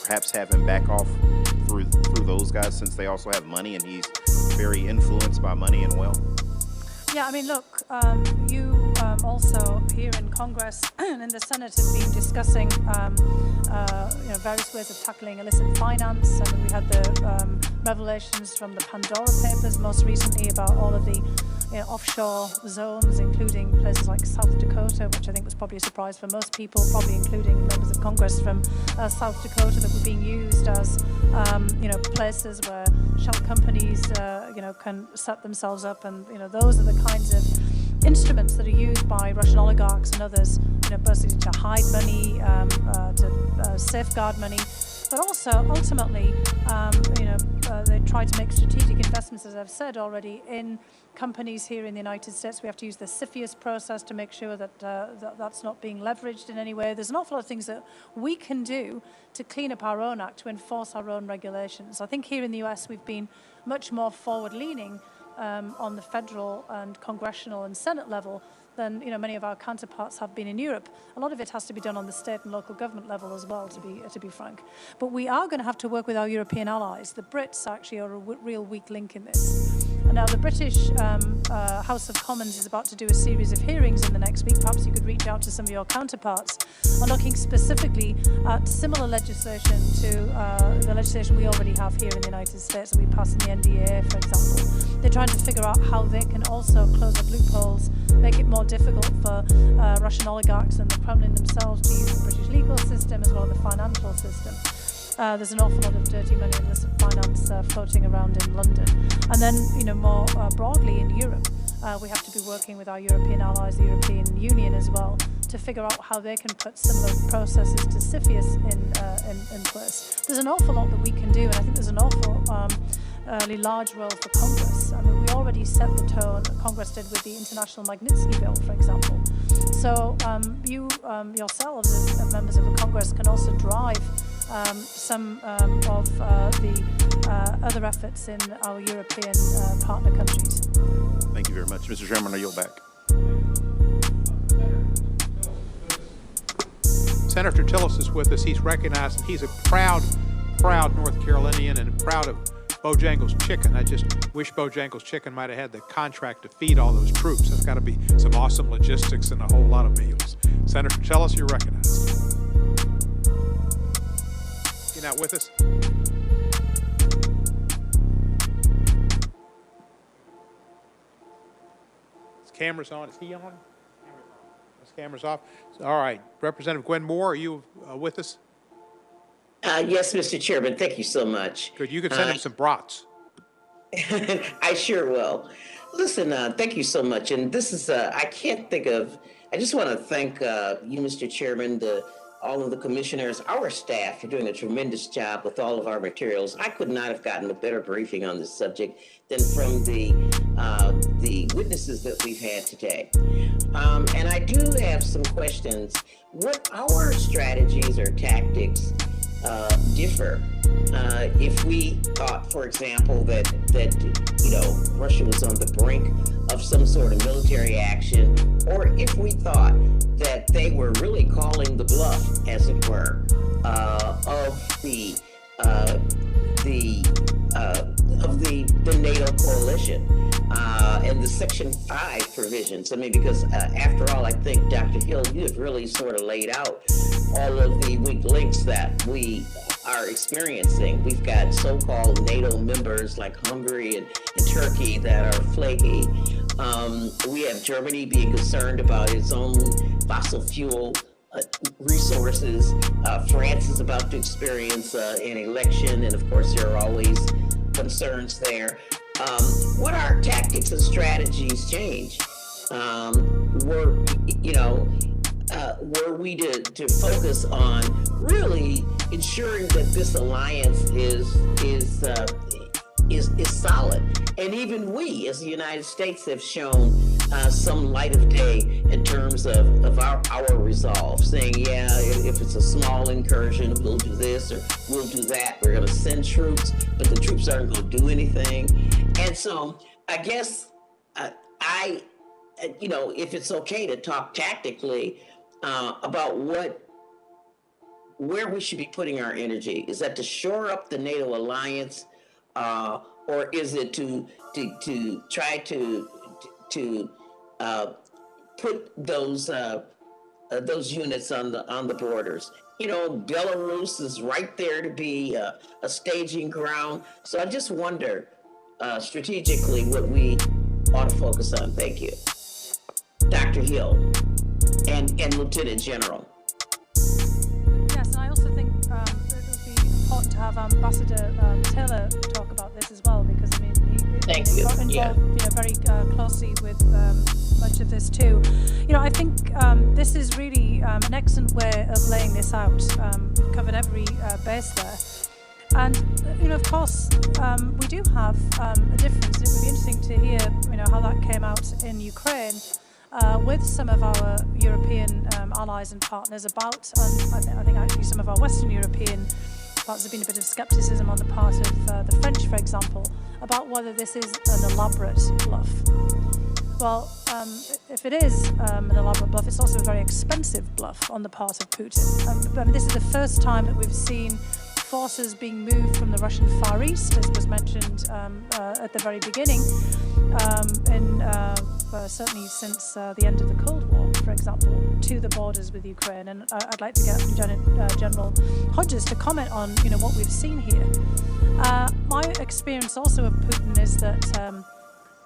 perhaps have him back off through those guys, since they also have money and he's very influenced by money and wealth? Yeah, I mean, look, you also here in Congress and in the Senate have been discussing, various ways of tackling illicit finance. I mean, we had the revelations from the Pandora Papers most recently about all of the offshore zones, including places like South Dakota, which I think was probably a surprise for most people, probably including members of Congress from South Dakota, that were being used as, places where shell companies, can set themselves up, and those are the kinds of instruments that are used by Russian oligarchs and others, basically to hide money, to safeguard money. But also, ultimately, they try to make strategic investments, as I've said already, in companies here in the United States. We have to use the CFIUS process to make sure that that's not being leveraged in any way. There's an awful lot of things that we can do to clean up our own act, to enforce our own regulations. I think here in the US we've been much more forward-leaning on the federal and congressional and Senate level than many of our counterparts have been in Europe. A lot of it has to be done on the state and local government level as well, to be frank. But we are going to have to work with our European allies. The Brits actually are a real weak link in this. And now the British House of Commons is about to do a series of hearings in the next week. Perhaps you could reach out to some of your counterparts on looking specifically at similar legislation to the legislation we already have here in the United States that we passed in the NDAA, for example. They're trying to figure out how they can also close up loopholes, make it more difficult for Russian oligarchs and the Kremlin themselves to use the British legal system as well as the financial system. There's an awful lot of dirty money and illicit finance floating around in London. And then, more broadly in Europe, we have to be working with our European allies, the European Union as well, to figure out how they can put similar processes to CFIUS in place. There's an awful lot that we can do, and I think there's an awfully large role for Congress. I mean, we already set the tone, Congress did with the International Magnitsky Bill, for example. So you yourselves as members of the Congress can also drive some of the other efforts in our European partner countries. Thank you very much. Mr. Chairman, I yield back. Senator Tillis is with us. He's recognized, and he's a proud North Carolinian and proud of Bojangles Chicken. I just wish Bojangles Chicken might have had the contract to feed all those troops. That's got to be some awesome logistics and a whole lot of meals. Senator Tillis, you're recognized. You're not with us? Camera's on. Is he on? His camera's off. All right. Representative Gwen Moore, are you with us? Yes, Mr. Chairman, thank you so much. Good. You could send him some brats. I sure will. Listen, thank you so much. And this is, I can't think of, I just want to thank you, Mr. Chairman, all of the commissioners, our staff for doing a tremendous job with all of our materials. I could not have gotten a better briefing on this subject than from the witnesses that we've had today. And I do have some questions. What our strategies or tactics differ if we thought, for example, that Russia was on the brink of some sort of military action, or if we thought that they were really calling the bluff, as it were, of the NATO coalition and the Section 5 provisions. I mean, because after all, I think, Dr. Hill, you have really sort of laid out all of the weak links that we are experiencing. We've got so-called NATO members like Hungary and Turkey that are flaky. We have Germany being concerned about its own fossil fuel resources. France is about to experience an election, and of course there are always concerns there. What our tactics and strategies change? Were we to focus on really ensuring that this alliance is solid, and even we as the United States have shown some light of day in terms of our resolve, saying, yeah, if it's a small incursion, we'll do this or we'll do that. We're going to send troops, but the troops aren't going to do anything. And so I guess if it's okay to talk tactically about where we should be putting our energy. Is that to shore up the NATO alliance, or is it to try to put those units on the borders? Belarus is right there to be a staging ground. So I just wonder strategically what we ought to focus on. Thank you, Dr. Hill and Lieutenant General. Yes, and I also think it would be important to have Ambassador Taylor talk about this as well, because I mean he's involved very closely with much of this too. I think this is really an excellent way of laying this out. We've covered every base there. And, of course, we do have a difference. It would be interesting to hear, how that came out in Ukraine with some of our European allies and partners about, and I think actually some of our Western European parts have been a bit of skepticism on the part of the French, for example, about whether this is an elaborate bluff. Well, if it is an elaborate bluff, it's also a very expensive bluff on the part of Putin. This is the first time that we've seen forces being moved from the Russian Far East, as was mentioned at the very beginning, certainly since the end of the Cold War, for example, to the borders with Ukraine. And I'd like to get General Hodges to comment on, what we've seen here. My experience also of Putin is that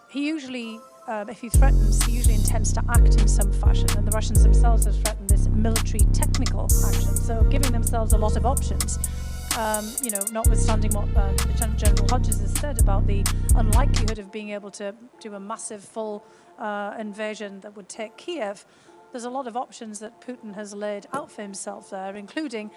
he usually, if he threatens, he usually intends to act in some fashion, and the Russians themselves have threatened this military technical action, so giving themselves a lot of options. Notwithstanding what Lieutenant General Hodges has said about the unlikelihood of being able to do a massive full invasion that would take Kiev, there's a lot of options that Putin has laid out for himself there, including,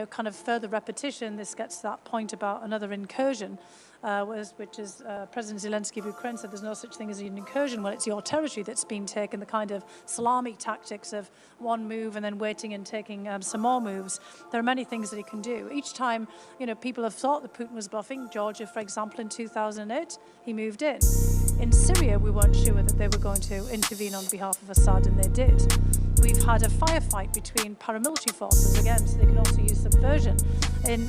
kind of further repetition. This gets to that point about another incursion, which is President Zelensky of Ukraine said there's no such thing as an incursion when it's your territory that's been taken, the kind of salami tactics of one move and then waiting and taking some more moves. There are many things that he can do. Each time, people have thought that Putin was bluffing. Georgia, for example, in 2008, he moved in. In Syria, we weren't sure that they were going to intervene on behalf of Assad, and they did. We've had a firefight between paramilitary forces, again, so they can also use subversion. In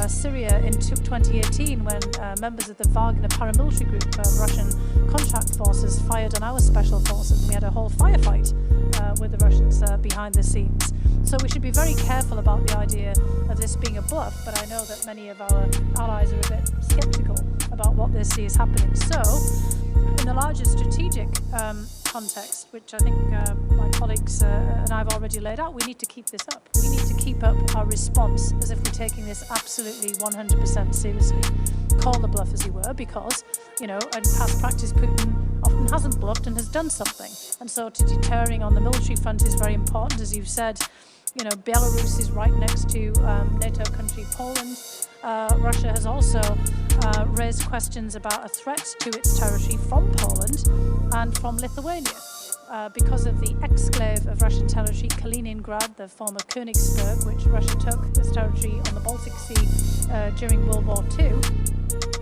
Syria in 2018, when members of the Wagner paramilitary group, Russian contract forces, fired on our special forces, and we had a whole firefight with the Russians behind the scenes. So we should be very careful about the idea of this being a bluff, but I know that many of our allies are a bit skeptical about what they see is happening. So, in the larger strategic context, which I think my colleagues and I've already laid out, we need to keep this up. We need to keep up our response as if we're taking this absolutely 100% seriously. Call the bluff, as you were, because, you know, in past practice, Putin often hasn't bluffed and has done something. And so to deterring on the military front is very important, as you've said. You know, Belarus is right next to NATO country Poland. Russia has also raised questions about a threat to its territory from Poland and from Lithuania because of the exclave of Russian territory, Kaliningrad, the former Königsberg, which Russia took as territory on the Baltic Sea during World War II.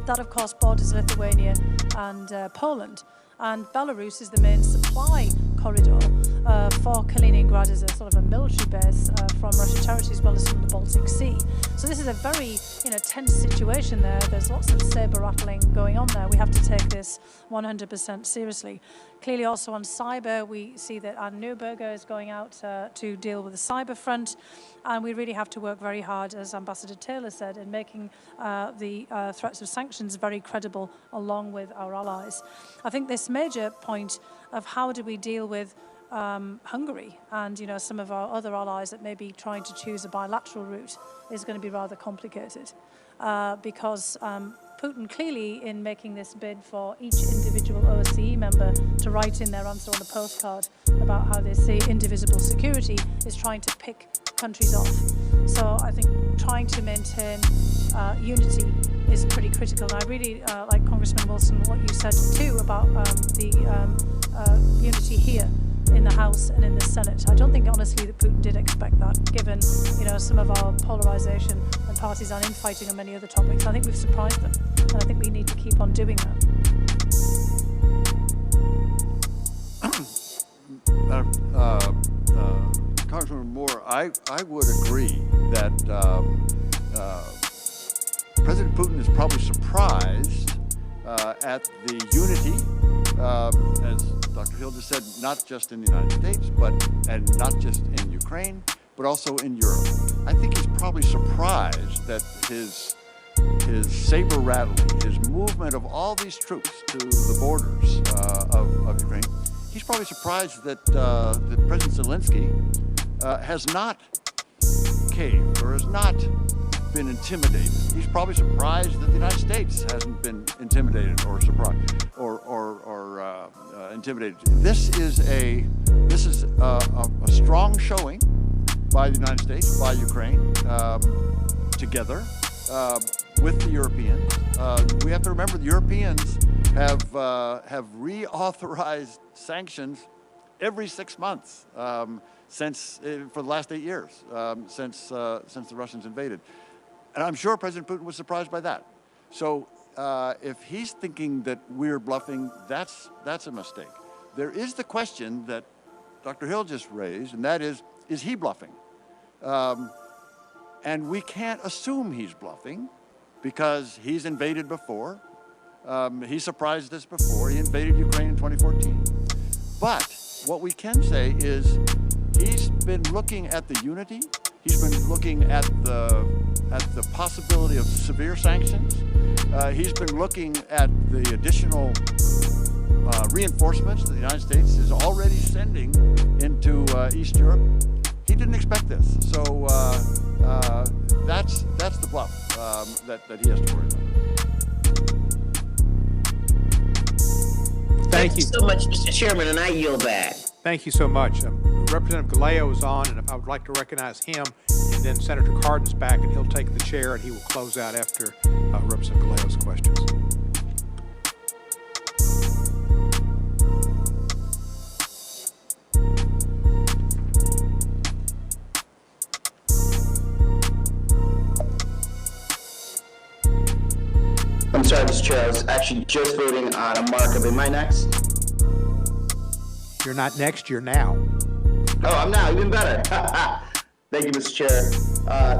That, of course, borders Lithuania and Poland. And Belarus is the main supply corridor for Kaliningrad as a sort of a military base from Russian territory as well as from the Baltic Sea. So this is a very, you know, tense situation there. There's lots of saber rattling going on there. We have to take this 100% seriously. Clearly also on cyber, we see that Anne Neuberger is going out to deal with the cyber front, and we really have to work very hard, as Ambassador Taylor said, in making the threats of sanctions very credible along with our allies. I think this major point of how do we deal with Hungary and, you know, some of our other allies that may be trying to choose a bilateral route is going to be rather complicated because Putin clearly, in making this bid for each individual OSCE member to write in their answer on the postcard about how they see indivisible security, is trying to pick countries off. So I think trying to maintain unity is pretty critical. And I really like Congressman Wilson, what you said too about the unity here in the House and in the Senate. I don't think honestly that Putin did expect that, given, you know, some of our polarization and partisan infighting on many other topics. I think we've surprised them, and I think we need to keep on doing that. Congressman Moore, I would agree that President Putin is probably surprised at the unity, as Dr. Hill just said, not just in the United States, and not just in Ukraine, but also in Europe. I think he's probably surprised that his saber rattling, his movement of all these troops to the borders of Ukraine, he's probably surprised that President Zelensky has not caved or has not been intimidated. He's probably surprised that the United States hasn't been intimidated or surprised or intimidated. This is a strong showing by the United States, by Ukraine, together with the Europeans. We have to remember the Europeans have reauthorized sanctions every 6 months since for the last 8 years since the Russians invaded. And I'm sure President Putin was surprised by that. So if he's thinking that we're bluffing, that's a mistake. There is the question that Dr. Hill just raised, and that is he bluffing? And we can't assume he's bluffing because he's invaded before. He surprised us before. He invaded Ukraine in 2014. But what we can say is he's been looking at the unity. He's been looking at the possibility of severe sanctions. He's been looking at the additional reinforcements that the United States is already sending into East Europe. He didn't expect this, so that's the bluff that he has to worry about. Thank you so much, Mr. Chairman, and I yield back. Thank you so much. Representative Galeo is on, and I would like to recognize him, and then Senator Cardin's back, and he'll take the chair, and he will close out after Representative Galeo's questions. I'm sorry, Mr. Chair, I was actually just voting on a markup. Am I next? You're not next, you're now. Oh, I'm now, even better. Thank you, Mr. Chair.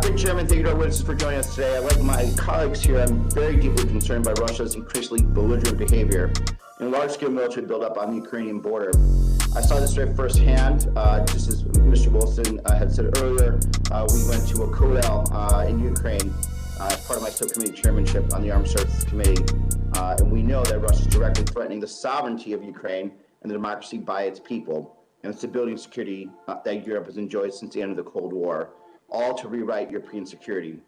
Thank you, Chairman. Thank you to our witnesses for joining us today. Like my colleagues here, I'm very deeply concerned by Russia's increasingly belligerent behavior and large-scale military buildup on the Ukrainian border. I saw this right firsthand, just as Mr. Wilson had said earlier. We went to a kotel in Ukraine as part of my subcommittee chairmanship on the Armed Services Committee. And we know that Russia is directly threatening the sovereignty of Ukraine and the democracy by its people, and the stability and security that Europe has enjoyed since the end of the Cold War, all to rewrite European security.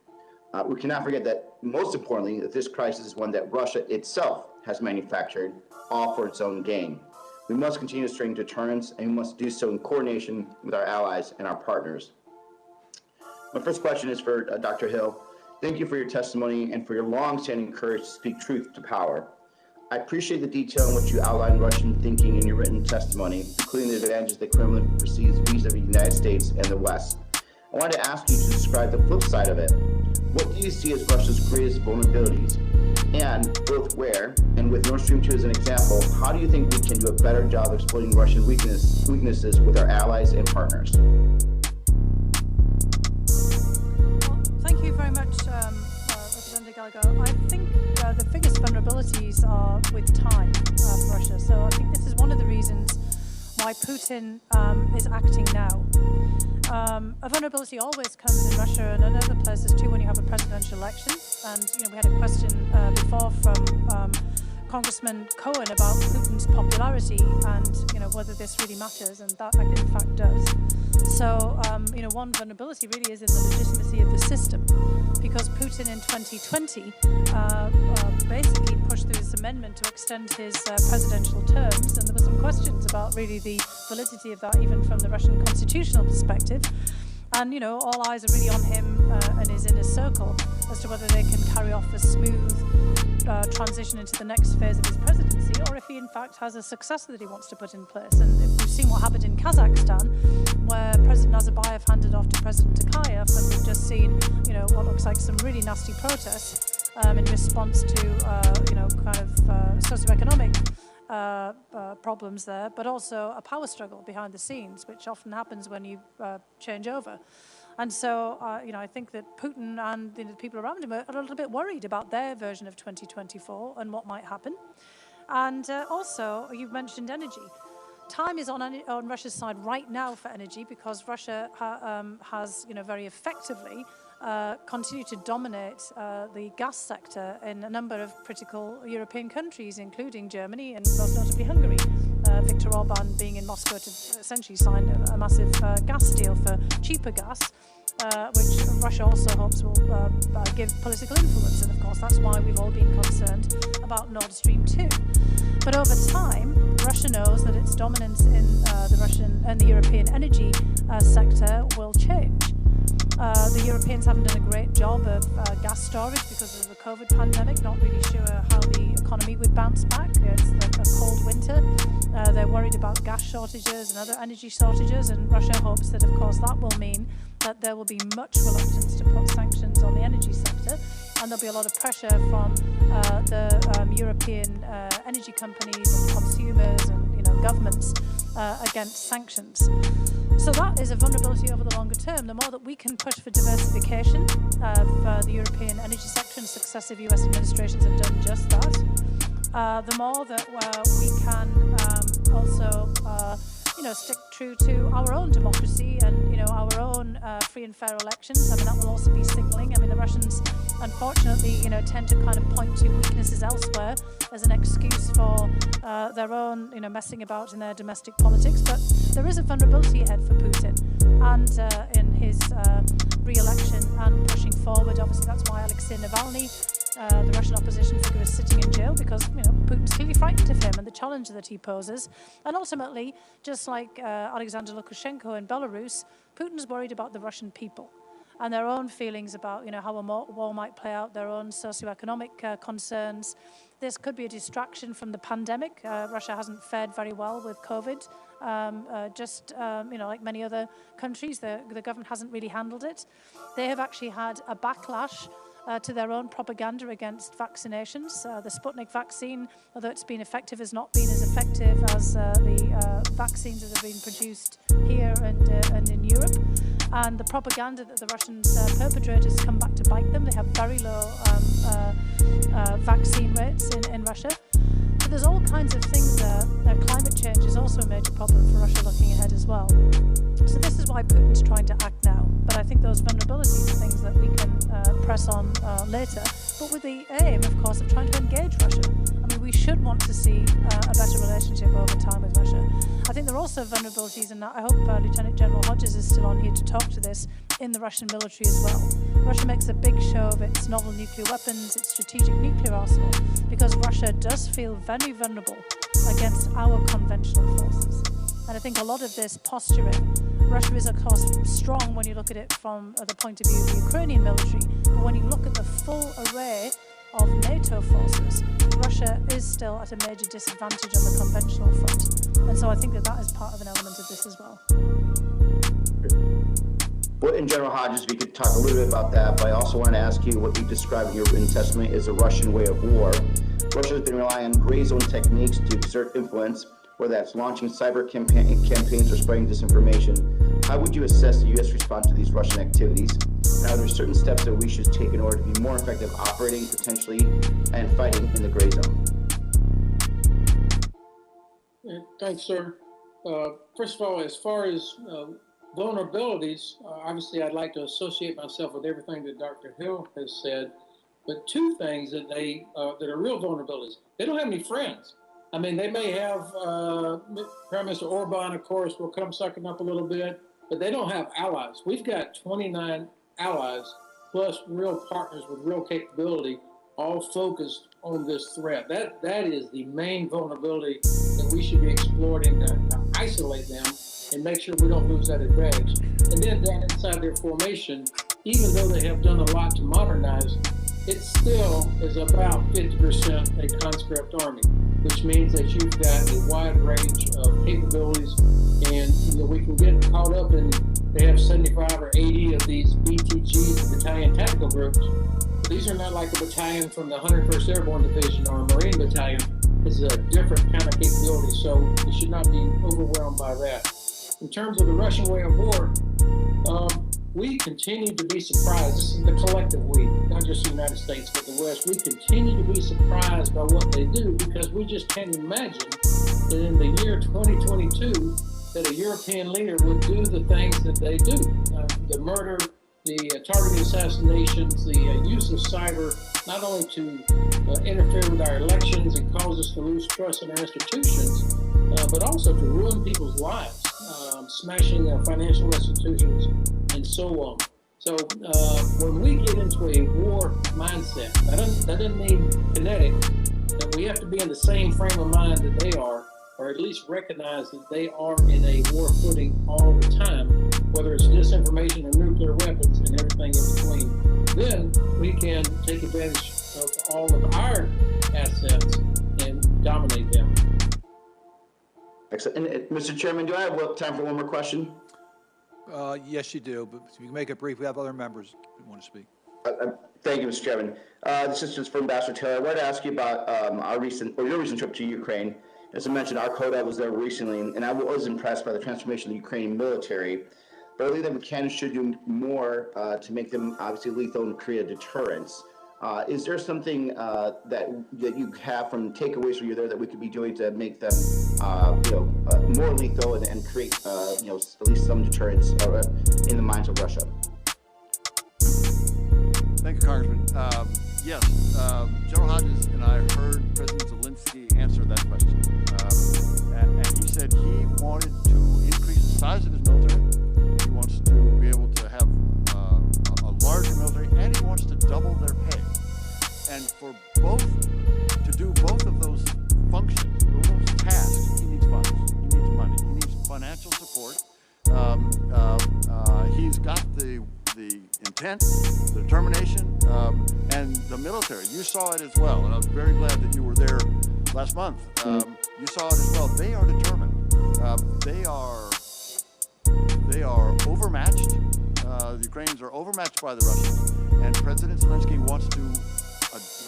We cannot forget that, most importantly, that this crisis is one that Russia itself has manufactured, all for its own gain. We must continue to strengthen deterrence, and we must do so in coordination with our allies and our partners. My first question is for Dr. Hill. Thank you for your testimony and for your long-standing courage to speak truth to power. I appreciate the detail in which you outlined Russian thinking in your written testimony, including the advantages the Kremlin perceives vis-a-vis the United States and the West. I wanted to ask you to describe the flip side of it. What do you see as Russia's greatest vulnerabilities? And both where, and with Nord Stream 2 as an example, how do you think we can do a better job of exploiting Russian weaknesses with our allies and partners? Well, thank you very much, Representative Gallagher. I think the biggest vulnerabilities are with time for Russia. So I think this is one of the reasons why Putin is acting now. A vulnerability always comes in Russia and in other places too when you have a presidential election. And we had a question before from Congressman Cohen about Putin's popularity and whether this really matters, and that in fact does. So one vulnerability really is in the legitimacy of the system, because Putin in 2020 basically pushed through this amendment to extend his presidential terms, and there were some questions about really the validity of that, even from the Russian constitutional perspective. And all eyes are really on him and his inner circle as to whether they can carry off a smooth transition into the next phase of his presidency, or if he in fact has a successor that he wants to put in place. And if we've seen what happened in Kazakhstan, where President Nazarbayev handed off to President Tokayev, and we've just seen what looks like some really nasty protests in response to socioeconomic problems there, but also a power struggle behind the scenes, which often happens when you change over. And so, I think that Putin and the people around him are a little bit worried about their version of 2024 and what might happen. And also, you've mentioned energy. Time is on Russia's side right now for energy, because Russia has, very effectively continue to dominate the gas sector in a number of critical European countries, including Germany and most notably Hungary. Viktor Orban being in Moscow to essentially sign a massive gas deal for cheaper gas, which Russia also hopes will give political influence. And of course, that's why we've all been concerned about Nord Stream 2. But over time, Russia knows that its dominance in the European energy sector will change. The Europeans haven't done a great job of gas storage because of the COVID pandemic, not really sure how the economy would bounce back. It's like a cold winter. They're worried about gas shortages and other energy shortages, and Russia hopes that, of course, that will mean that there will be much reluctance to put sanctions on the energy sector, and there'll be a lot of pressure from the European energy companies and consumers and governments against sanctions. So that is a vulnerability over the longer term. The more that we can push for diversification of the European energy sector, and successive US administrations have done just that, the more that we can also stick true to our own democracy and our own free and fair elections. I mean, that will also be signalling. I mean, the Russians, unfortunately, tend to kind of point to weaknesses elsewhere as an excuse for their own, messing about in their domestic politics. But there is a vulnerability ahead for Putin, and in his re-election and pushing forward. Obviously, that's why Alexei Navalny, the Russian opposition figure, is sitting in jail, because Putin's clearly frightened of him and the challenge that he poses. And ultimately, just like Alexander Lukashenko in Belarus, Putin's worried about the Russian people and their own feelings about how a war might play out, their own socioeconomic concerns. This could be a distraction from the pandemic. Russia hasn't fared very well with COVID. Like many other countries, the government hasn't really handled it. They have actually had a backlash to their own propaganda against vaccinations. The Sputnik vaccine, although it's been effective, has not been as effective as the vaccines that have been produced here and in Europe. And the propaganda that the Russians perpetrate has come back to bite them. They have very low vaccine rates in Russia. So there's all kinds of things there. Climate change is also a major problem for Russia looking ahead as well. So this is why Putin's trying to act now. But I think those vulnerabilities are things that we can press on later, but with the aim, of course, of trying to engage Russia. I mean, we should want to see a better relationship over time with Russia. I think there are also vulnerabilities, and I hope Lieutenant General Hodges is still on here to talk to this, in the Russian military as well. Russia makes a big show of its novel nuclear weapons, its strategic nuclear arsenal, because Russia does feel very vulnerable against our conventional forces. And I think a lot of this posturing, Russia is of course strong when you look at it from the point of view of the Ukrainian military, but when you look at the full array of NATO forces, Russia is still at a major disadvantage on the conventional front. And so I think that is part of an element of this as well. Well, in General Hodges, we could talk a little bit about that, but I also want to ask you what you describe in your written testimony as a Russian way of war. Russia has been relying on gray zone techniques to exert influence, whether that's launching cyber campaigns or spreading disinformation. How would you assess the U.S. response to these Russian activities? And are there certain steps that we should take in order to be more effective operating, potentially, and fighting in the gray zone? Thanks, sir. First of all, as far as vulnerabilities, obviously I'd like to associate myself with everything that Dr. Hill has said, but two things that that are real vulnerabilities. They don't have any friends. I mean, they may have Prime Minister Orban, of course, will come sucking up a little bit, but they don't have allies. We've got 29 allies plus real partners with real capability, all focused on this threat. That is the main vulnerability that we should be exploiting to isolate them and make sure we don't lose that advantage. And then down inside their formation, even though they have done a lot to modernize, it still is about 50% a conscript army, which means that you've got a wide range of capabilities, and we can get caught up in they have 75 or 80 of these BTGs, battalion tactical groups. These are not like a battalion from the 101st Airborne Division or a Marine battalion. This is a different kind of capability, so you should not be overwhelmed by that. In terms of the Russian way of war, we continue to be surprised. This is the collective we, not just the United States, but the West. We continue to be surprised by what they do because we just can't imagine that in the year 2022 that a European leader would do the things that they do. The murder, the targeted assassinations, the use of cyber, not only to interfere with our elections and cause us to lose trust in our institutions, but also to ruin people's lives, smashing financial institutions and so on. So when we get into a war mindset, that doesn't mean kinetic, that we have to be in the same frame of mind that they are, or at least recognize that they are in a war footing all the time, whether it's disinformation or nuclear weapons and everything in between. Then we can take advantage of all of our assets and dominate them. Excellent. And Mr. Chairman, do I have time for one more question? Yes, you do, but if you can make it brief, we have other members who want to speak. Thank you, Mr. Chairman. This is just for Ambassador Taylor. I wanted to ask you about your recent trip to Ukraine. As I mentioned, our CODA was there recently, and I was impressed by the transformation of the Ukrainian military. But I believe that we can and should do more to make them obviously lethal and create a deterrence. Is there something that you have from takeaways from you there that we could be doing to make them, more lethal and create, at least some deterrence in the minds of Russia? Thank you, Congressman. Yes, General Hodges and I heard President Zelensky answer that question. And he said he wanted to increase the size of his military. He wants to be able to have a larger military, and he wants to double their pay. And for to do both of those functions, those tasks, he needs funds, he needs money, he needs financial support. He's got the intent, the determination, and the military. You saw it as well, and I'm very glad that you were there last month. You saw it as well. They are determined. They are overmatched. The Ukrainians are overmatched by the Russians, and President Zelensky wants to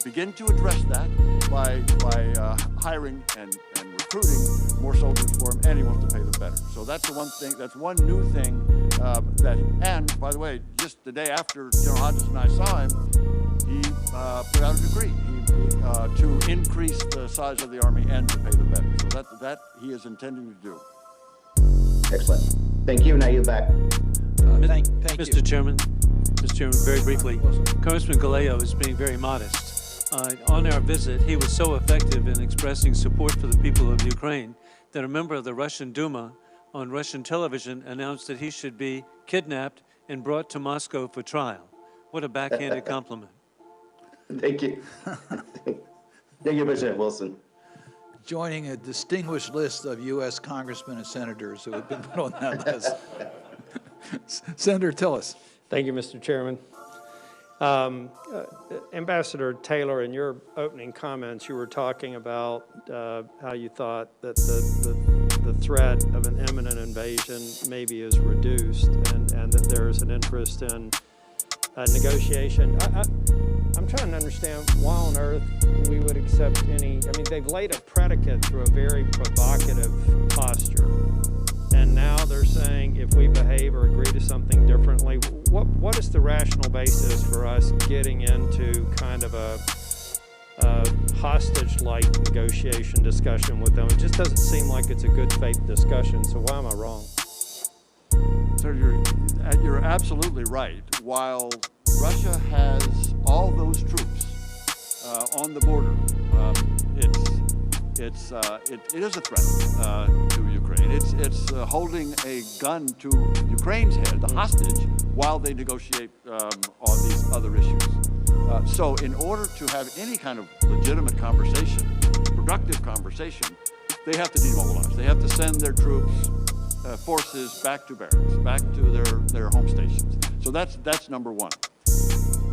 begin to address that by hiring and recruiting more soldiers for him, and he wants to pay them better. So that's the one thing. That's one new thing and by the way, just the day after General Hodges and I saw him, he put out a decree to increase the size of the army and to pay them better. So that he is intending to do. Excellent. Thank you. Now you're back. Thank you. Mr. Chairman, very briefly, Congressman Galeo is being very modest on our visit, he was so effective in expressing support for the people of Ukraine that a member of the Russian Duma on Russian television announced that he should be kidnapped and brought to Moscow for trial. What a backhanded compliment. Thank you. Thank you, President Wilson. Joining a distinguished list of U.S. congressmen and senators who have been put on that list. Senator Tillis. Thank you, Mr. Chairman. Ambassador Taylor, in your opening comments, you were talking about how you thought that the threat of an imminent invasion maybe is reduced, and that there is an interest in negotiation. I'm trying to understand why on earth we would accept any. I mean, they've laid a predicate through a very provocative posture, and now they're saying if we behave or agree to something differently, what is the rational basis for us getting into kind of a hostage-like negotiation discussion with them? It just doesn't seem like it's a good faith discussion, so why am I wrong? So you're absolutely right. While Russia has all those troops on the border, it is a threat to Ukraine. It's holding a gun to Ukraine's head, the hostage, while they negotiate on these other issues. So in order to have any kind of legitimate conversation, productive conversation, they have to demobilize. They have to send their troops, forces back to barracks, back to their home stations. So that's number one.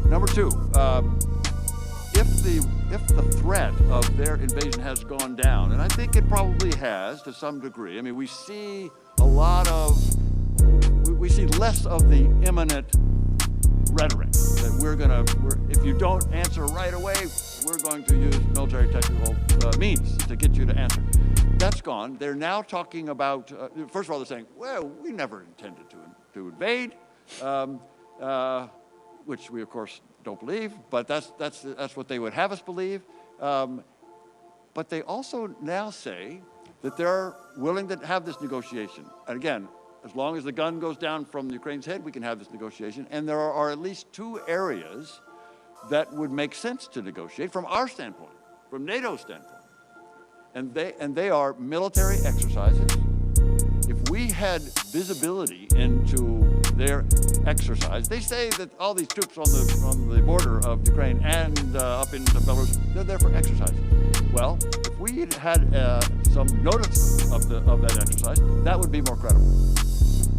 Number two, if the threat of their invasion has gone down, and I think it probably has to some degree. I mean, we see less of the imminent rhetoric that if you don't answer right away, we're going to use military technical means to get you to answer. That's gone. They're now talking about, first of all, they're saying, well, we never intended to invade, which we, of course, don't believe, but that's what they would have us believe. But they also now say that they're willing to have this negotiation. And again, as long as the gun goes down from Ukraine's head, we can have this negotiation. And there are at least two areas that would make sense to negotiate from our standpoint, from NATO's standpoint. And they are military exercises. If we had visibility into their exercise, they say that all these troops on the border of Ukraine and up into Belarus, they're there for exercise. Well, if we had some notice of that exercise, that would be more credible.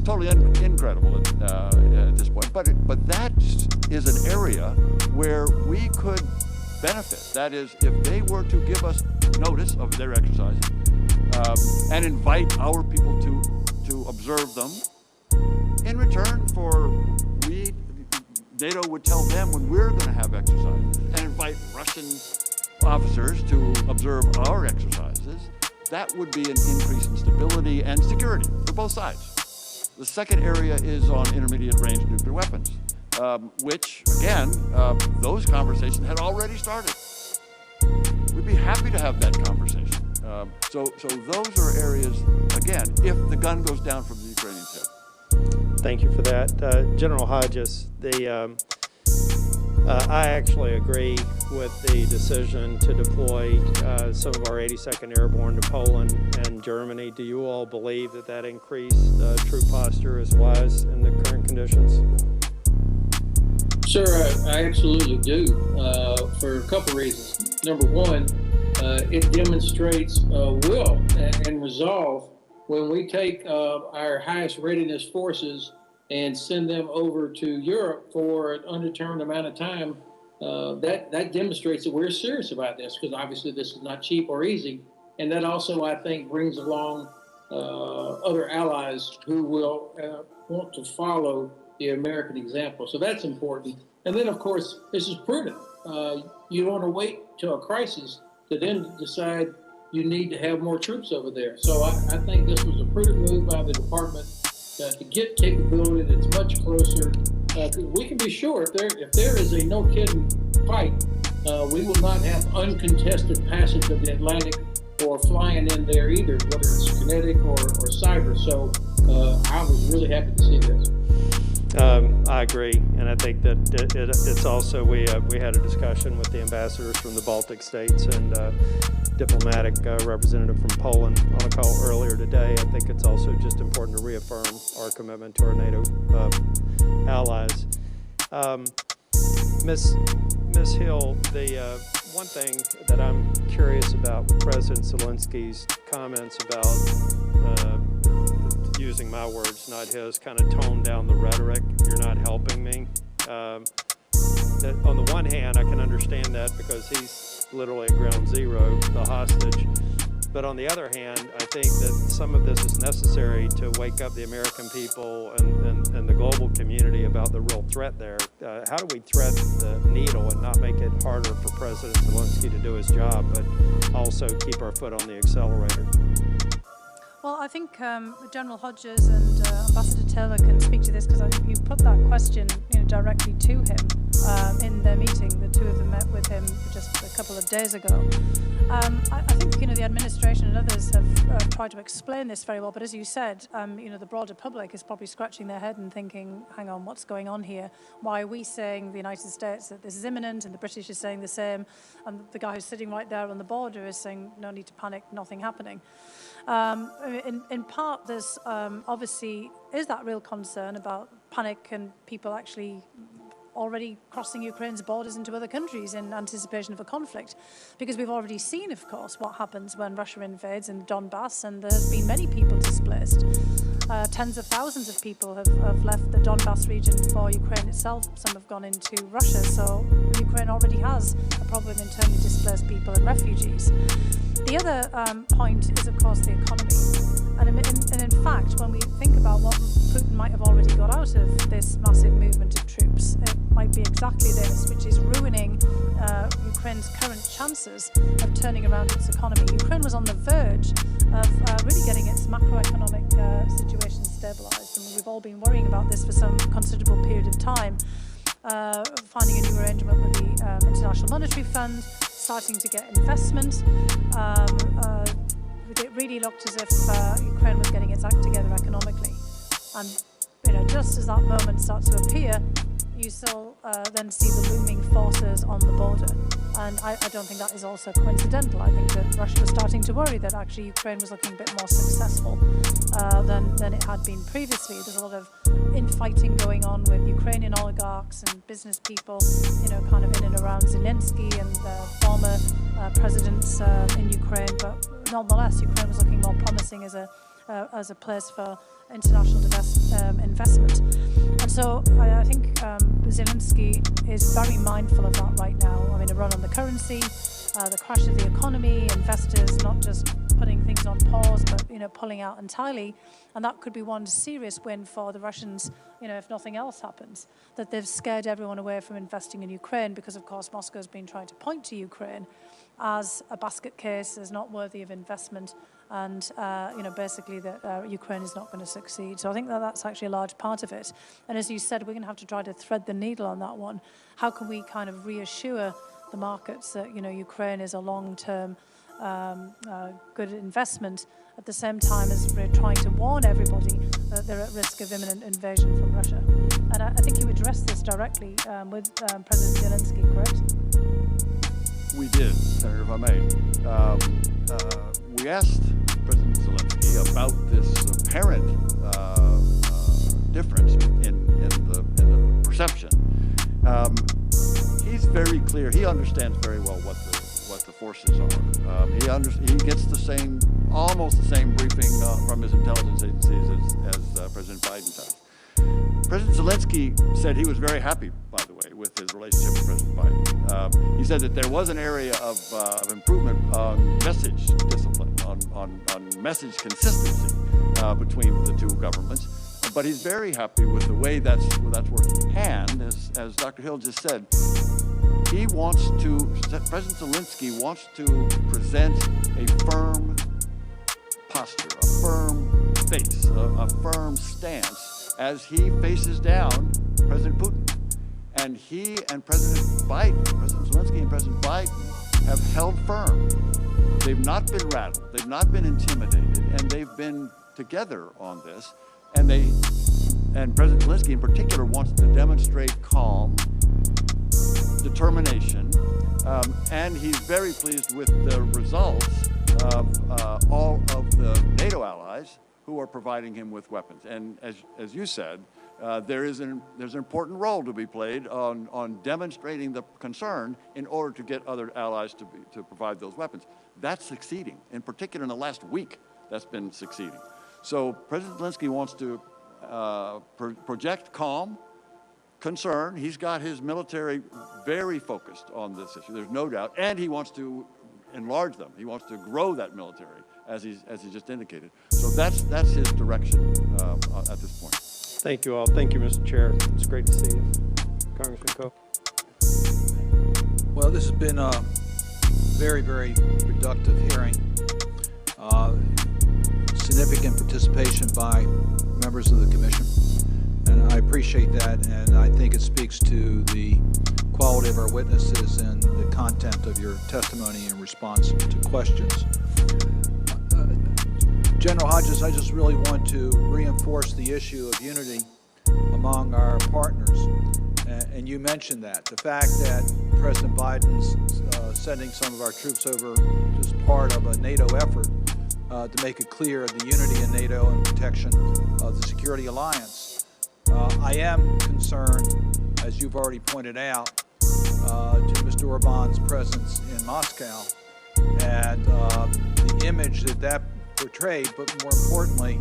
Totally incredible at this point, but that is an area where we could benefit. That is, if they were to give us notice of their exercise and invite our people to observe them, in return NATO would tell them when we're going to have exercises and invite Russian officers to observe our exercises, that would be an increase in stability and security for both sides. The second area is on intermediate range nuclear weapons, which, again, those conversations had already started. We'd be happy to have that conversation. So those are areas, again, if the gun goes down from the Ukrainians' head. Thank you for that. General Hodges, I actually agree with the decision to deploy some of our 82nd Airborne to Poland and Germany. Do you all believe that increased troop posture is wise in the current conditions? Sir, I absolutely do, for a couple reasons. Number one, it demonstrates will and resolve when we take our highest readiness forces and send them over to Europe for an undetermined amount of time. That demonstrates that we're serious about this, because obviously this is not cheap or easy. And that also, I think, brings along other allies who will want to follow the American example. So that's important. And then, of course, this is prudent. You don't want to wait till a crisis to then decide you need to have more troops over there. So I think this was a prudent move by the department to get capability that's much closer. We can be sure if there is a no-kidding fight, we will not have uncontested passage of the Atlantic or flying in there either, whether it's kinetic or cyber. So I was really happy to see this. I agree, and I think that it's also, we had a discussion with the ambassadors from the Baltic states and diplomatic representative from Poland on a call earlier today. I think it's also just important to reaffirm our commitment to our NATO allies. Ms. Hill, the one thing that I'm curious about with President Zelensky's comments about using my words, not his, kind of tone down the rhetoric, you're not helping me. That on the one hand, I can understand that because he's literally at ground zero, the hostage. But on the other hand, I think that some of this is necessary to wake up the American people and the global community about the real threat there. How do we thread the needle and not make it harder for President Zelensky to do his job, but also keep our foot on the accelerator? Well, I think General Hodges and Ambassador Taylor can speak to this because I think you put that question, directly to him in their meeting. The two of them met with him just a couple of days ago. I think the administration and others have tried to explain this very well. But as you said, the broader public is probably scratching their head and thinking, "Hang on, what's going on here? Why are we saying the United States that this is imminent, and the British is saying the same, and the guy who's sitting right there on the border is saying no need to panic, nothing happening." In part, there's obviously is that real concern about panic and people actually already crossing Ukraine's borders into other countries in anticipation of a conflict, because we've already seen, of course, what happens when Russia invades in Donbass, and there have been many people displaced. Tens of thousands of people have left the Donbass region for Ukraine itself. Some have gone into Russia, so Ukraine already has a problem with internally displaced people and refugees. The other point is, of course, the economy. And in fact, when we think about what Putin might have already got out of this massive movement of troops, it might be exactly this, which is ruining Ukraine's current chances of turning around its economy. Ukraine was on the verge of really getting its macroeconomic situation stabilized. And we've all been worrying about this for some considerable period of time. Finding a new arrangement with the International Monetary Fund, starting to get investment. It really looked as if Ukraine was getting its act together economically. And just as that moment starts to appear, you still then see the looming forces on the border. And I don't think that is also coincidental. I think that Russia was starting to worry that actually Ukraine was looking a bit more successful than it had been previously. There's a lot of infighting going on with Ukrainian oligarchs and business people, kind of in and around Zelensky and former presidents in Ukraine. But nonetheless, Ukraine was looking more promising as a place for international investment. And so I think Zelensky is very mindful of that right now. I mean, a run on the currency, the crash of the economy, investors not just putting things on pause, but pulling out entirely. And that could be one serious win for the Russians, if nothing else happens, that they've scared everyone away from investing in Ukraine, because of course Moscow's been trying to point to Ukraine as a basket case, as not worthy of investment, and basically that Ukraine is not going to succeed. So I think that that's actually a large part of it. And as you said, we're going to have to try to thread the needle on that one. How can we kind of reassure the markets that Ukraine is a long-term good investment, at the same time as we're trying to warn everybody that they're at risk of imminent invasion from Russia? And I think you addressed this directly with President Zelensky, correct? We did, Senator, if I may. We asked President Zelensky about this apparent difference in the perception. He's very clear. He understands very well what the forces are. He gets almost the same briefing from his intelligence agencies as President Biden does. President Zelensky said he was very happy, by the way, with his relationship with President Biden. He said that there was an area of improvement on message discipline, on message consistency between the two governments. But he's very happy with the way that's working. And as Dr. Hill just said, President Zelensky wants to present a firm posture, a firm face, a firm stance as he faces down President Putin. And he and President Zelensky and President Biden have held firm. They've not been rattled, they've not been intimidated, and they've been together on this. And they and President Zelensky in particular wants to demonstrate calm, determination, and he's very pleased with the results of all of the NATO allies who are providing him with weapons. And as you said, there's an important role to be played on demonstrating the concern in order to get other allies to provide those weapons. That's succeeding. In particular, in the last week, that's been succeeding. So President Zelensky wants to project calm, concern. He's got his military very focused on this issue, there's no doubt, and he wants to enlarge them. He wants to grow that military, as he just indicated. So that's his direction at this point. Thank you all. Thank you, Mr. Chair. It's great to see you. Congressman Coe. Well, this has been a very, very productive hearing. Significant participation by members of the commission, and I appreciate that, and I think it speaks to the quality of our witnesses and the content of your testimony in response to questions. General Hodges, I just really want to reinforce the issue of unity among our partners, and you mentioned that. The fact that President Biden's sending some of our troops over as part of a NATO effort to make it clear the unity in NATO and protection of the security alliance. I am concerned, as you've already pointed out, to Mr. Orban's presence in Moscow and the image that portrayed, but more importantly,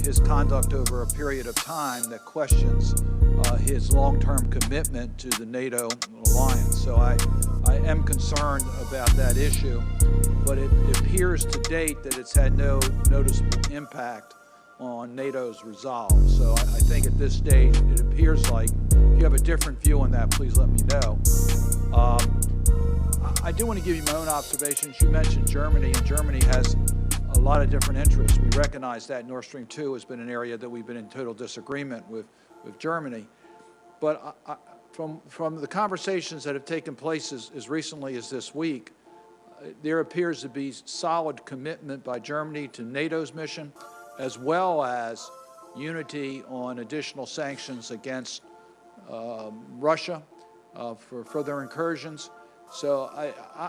his conduct over a period of time that questions his long-term commitment to the NATO alliance. So I am concerned about that issue, but it appears to date that it's had no noticeable impact on NATO's resolve. So I think at this stage it appears like, if you have a different view on that, please let me know. I do want to give you my own observations. You mentioned Germany, and Germany has a lot of different interests. We recognize that Nord Stream 2 has been an area that we've been in total disagreement with Germany. But from the conversations that have taken place as recently as this week, there appears to be solid commitment by Germany to NATO's mission, as well as unity on additional sanctions against Russia for further incursions. So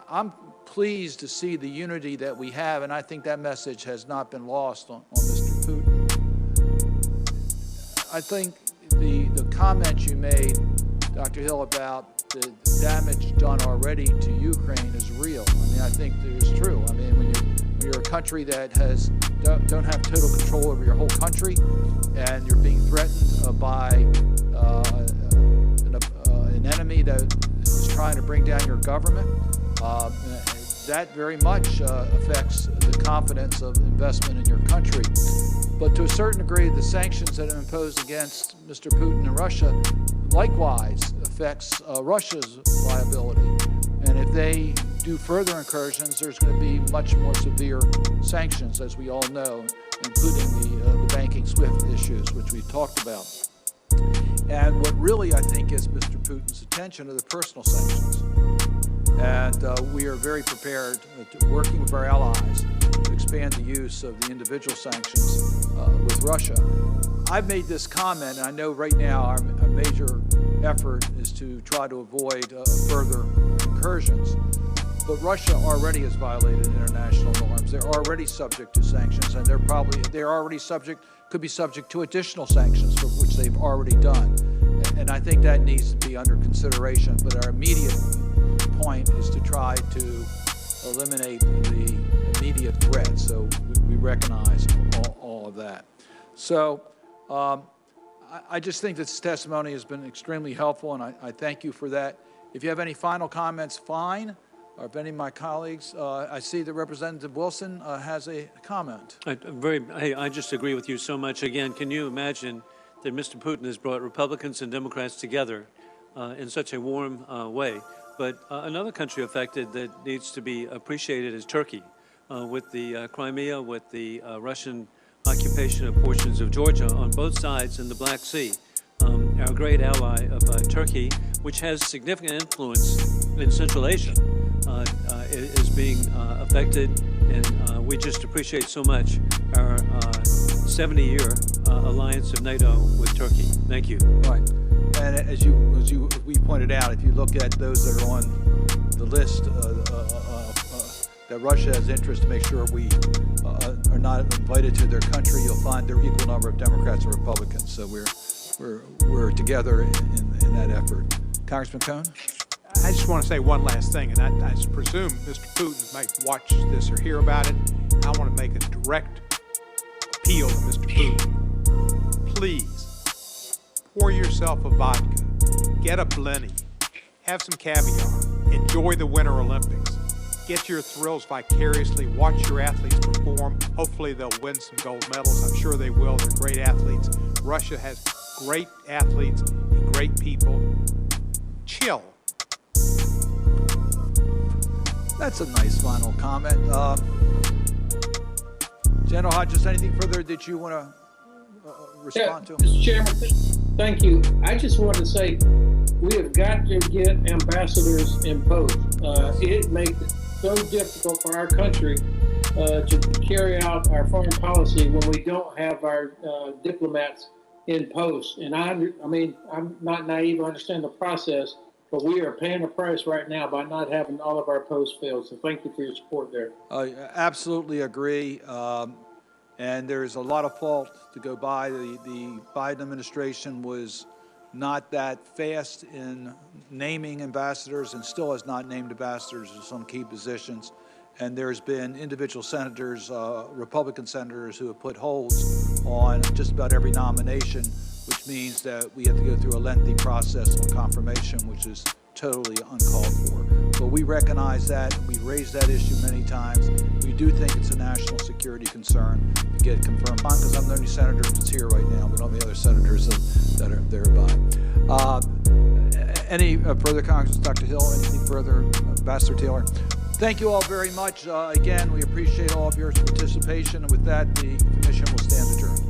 I'm pleased to see the unity that we have, and I think that message has not been lost on Mr. Putin. I think the comment you made, Dr. Hill, about the damage done already to Ukraine is real. I mean, I think that is true. I mean, when you're a country that don't have total control over your whole country, and you're being threatened by an enemy that is trying to bring down your government, that very much affects the confidence of investment in your country. But to a certain degree, the sanctions that are imposed against Mr. Putin and Russia likewise affects Russia's viability. And if they do further incursions, there's going to be much more severe sanctions, as we all know, including the banking SWIFT issues, which we've talked about. And what really, I think, is Mr. Putin's attention are the personal sanctions. And we are very prepared, working with our allies, to expand the use of the individual sanctions with Russia. I've made this comment, and I know right now our major effort is to try to avoid further incursions. But Russia already has violated international norms. They're already subject to sanctions, and they're already could be subject to additional sanctions, for which they've already done. And I think that needs to be under consideration. But our immediate point is to try to eliminate the immediate threat. So we recognize all of that. So I just think this testimony has been extremely helpful, and I thank you for that. If you have any final comments, fine. Or if any of my colleagues, I see that Representative Wilson has a comment. I just agree with you so much. Again, can you imagine that Mr. Putin has brought Republicans and Democrats together in such a warm way? But another country affected that needs to be appreciated is Turkey, with the Crimea, with the Russian occupation of portions of Georgia on both sides in the Black Sea. Our great ally of Turkey, which has significant influence in Central Asia, is being affected, and we just appreciate so much our 70-year alliance of NATO with Turkey. Thank you. Right. And as we pointed out, if you look at those that are on the list that Russia has interest to make sure we are not invited to their country, you'll find there are equal number of Democrats and Republicans. So we're together in that effort. Congressman Cohn? I just want to say one last thing, and I presume Mr. Putin might watch this or hear about it. I want to make a direct appeal to Mr. Putin. Please, pour yourself a vodka, get a Blenny, have some caviar, enjoy the Winter Olympics. Get your thrills vicariously, watch your athletes perform. Hopefully they'll win some gold medals. I'm sure they will. They're great athletes. Russia has great athletes and great people. Chill. That's a nice final comment. General Hodges, anything further that you want to respond to? Mr. Chairman, thank you. I just wanted to say we have got to get ambassadors in post. It makes it so difficult for our country to carry out our foreign policy when we don't have our diplomats in post. And I mean, I'm not naive, I understand the process, but we are paying the price right now by not having all of our posts filled. So thank you for your support there. Absolutely agree. And there's a lot of fault to go by. The Biden administration was not that fast in naming ambassadors and still has not named ambassadors in some key positions. And there's been individual senators, Republican senators, who have put holds on just about every nomination, which means that we have to go through a lengthy process on confirmation, which is totally uncalled for. But we recognize that. We've raised that issue many times. We do think it's a national security concern to get confirmed on, because I'm the only senator that's here right now. We don't have any other senators that are thereby. Any further comments, Dr. Hill? Anything further, Ambassador Taylor? Thank you all very much. Again, we appreciate all of your participation. And with that, the commission will stand adjourned.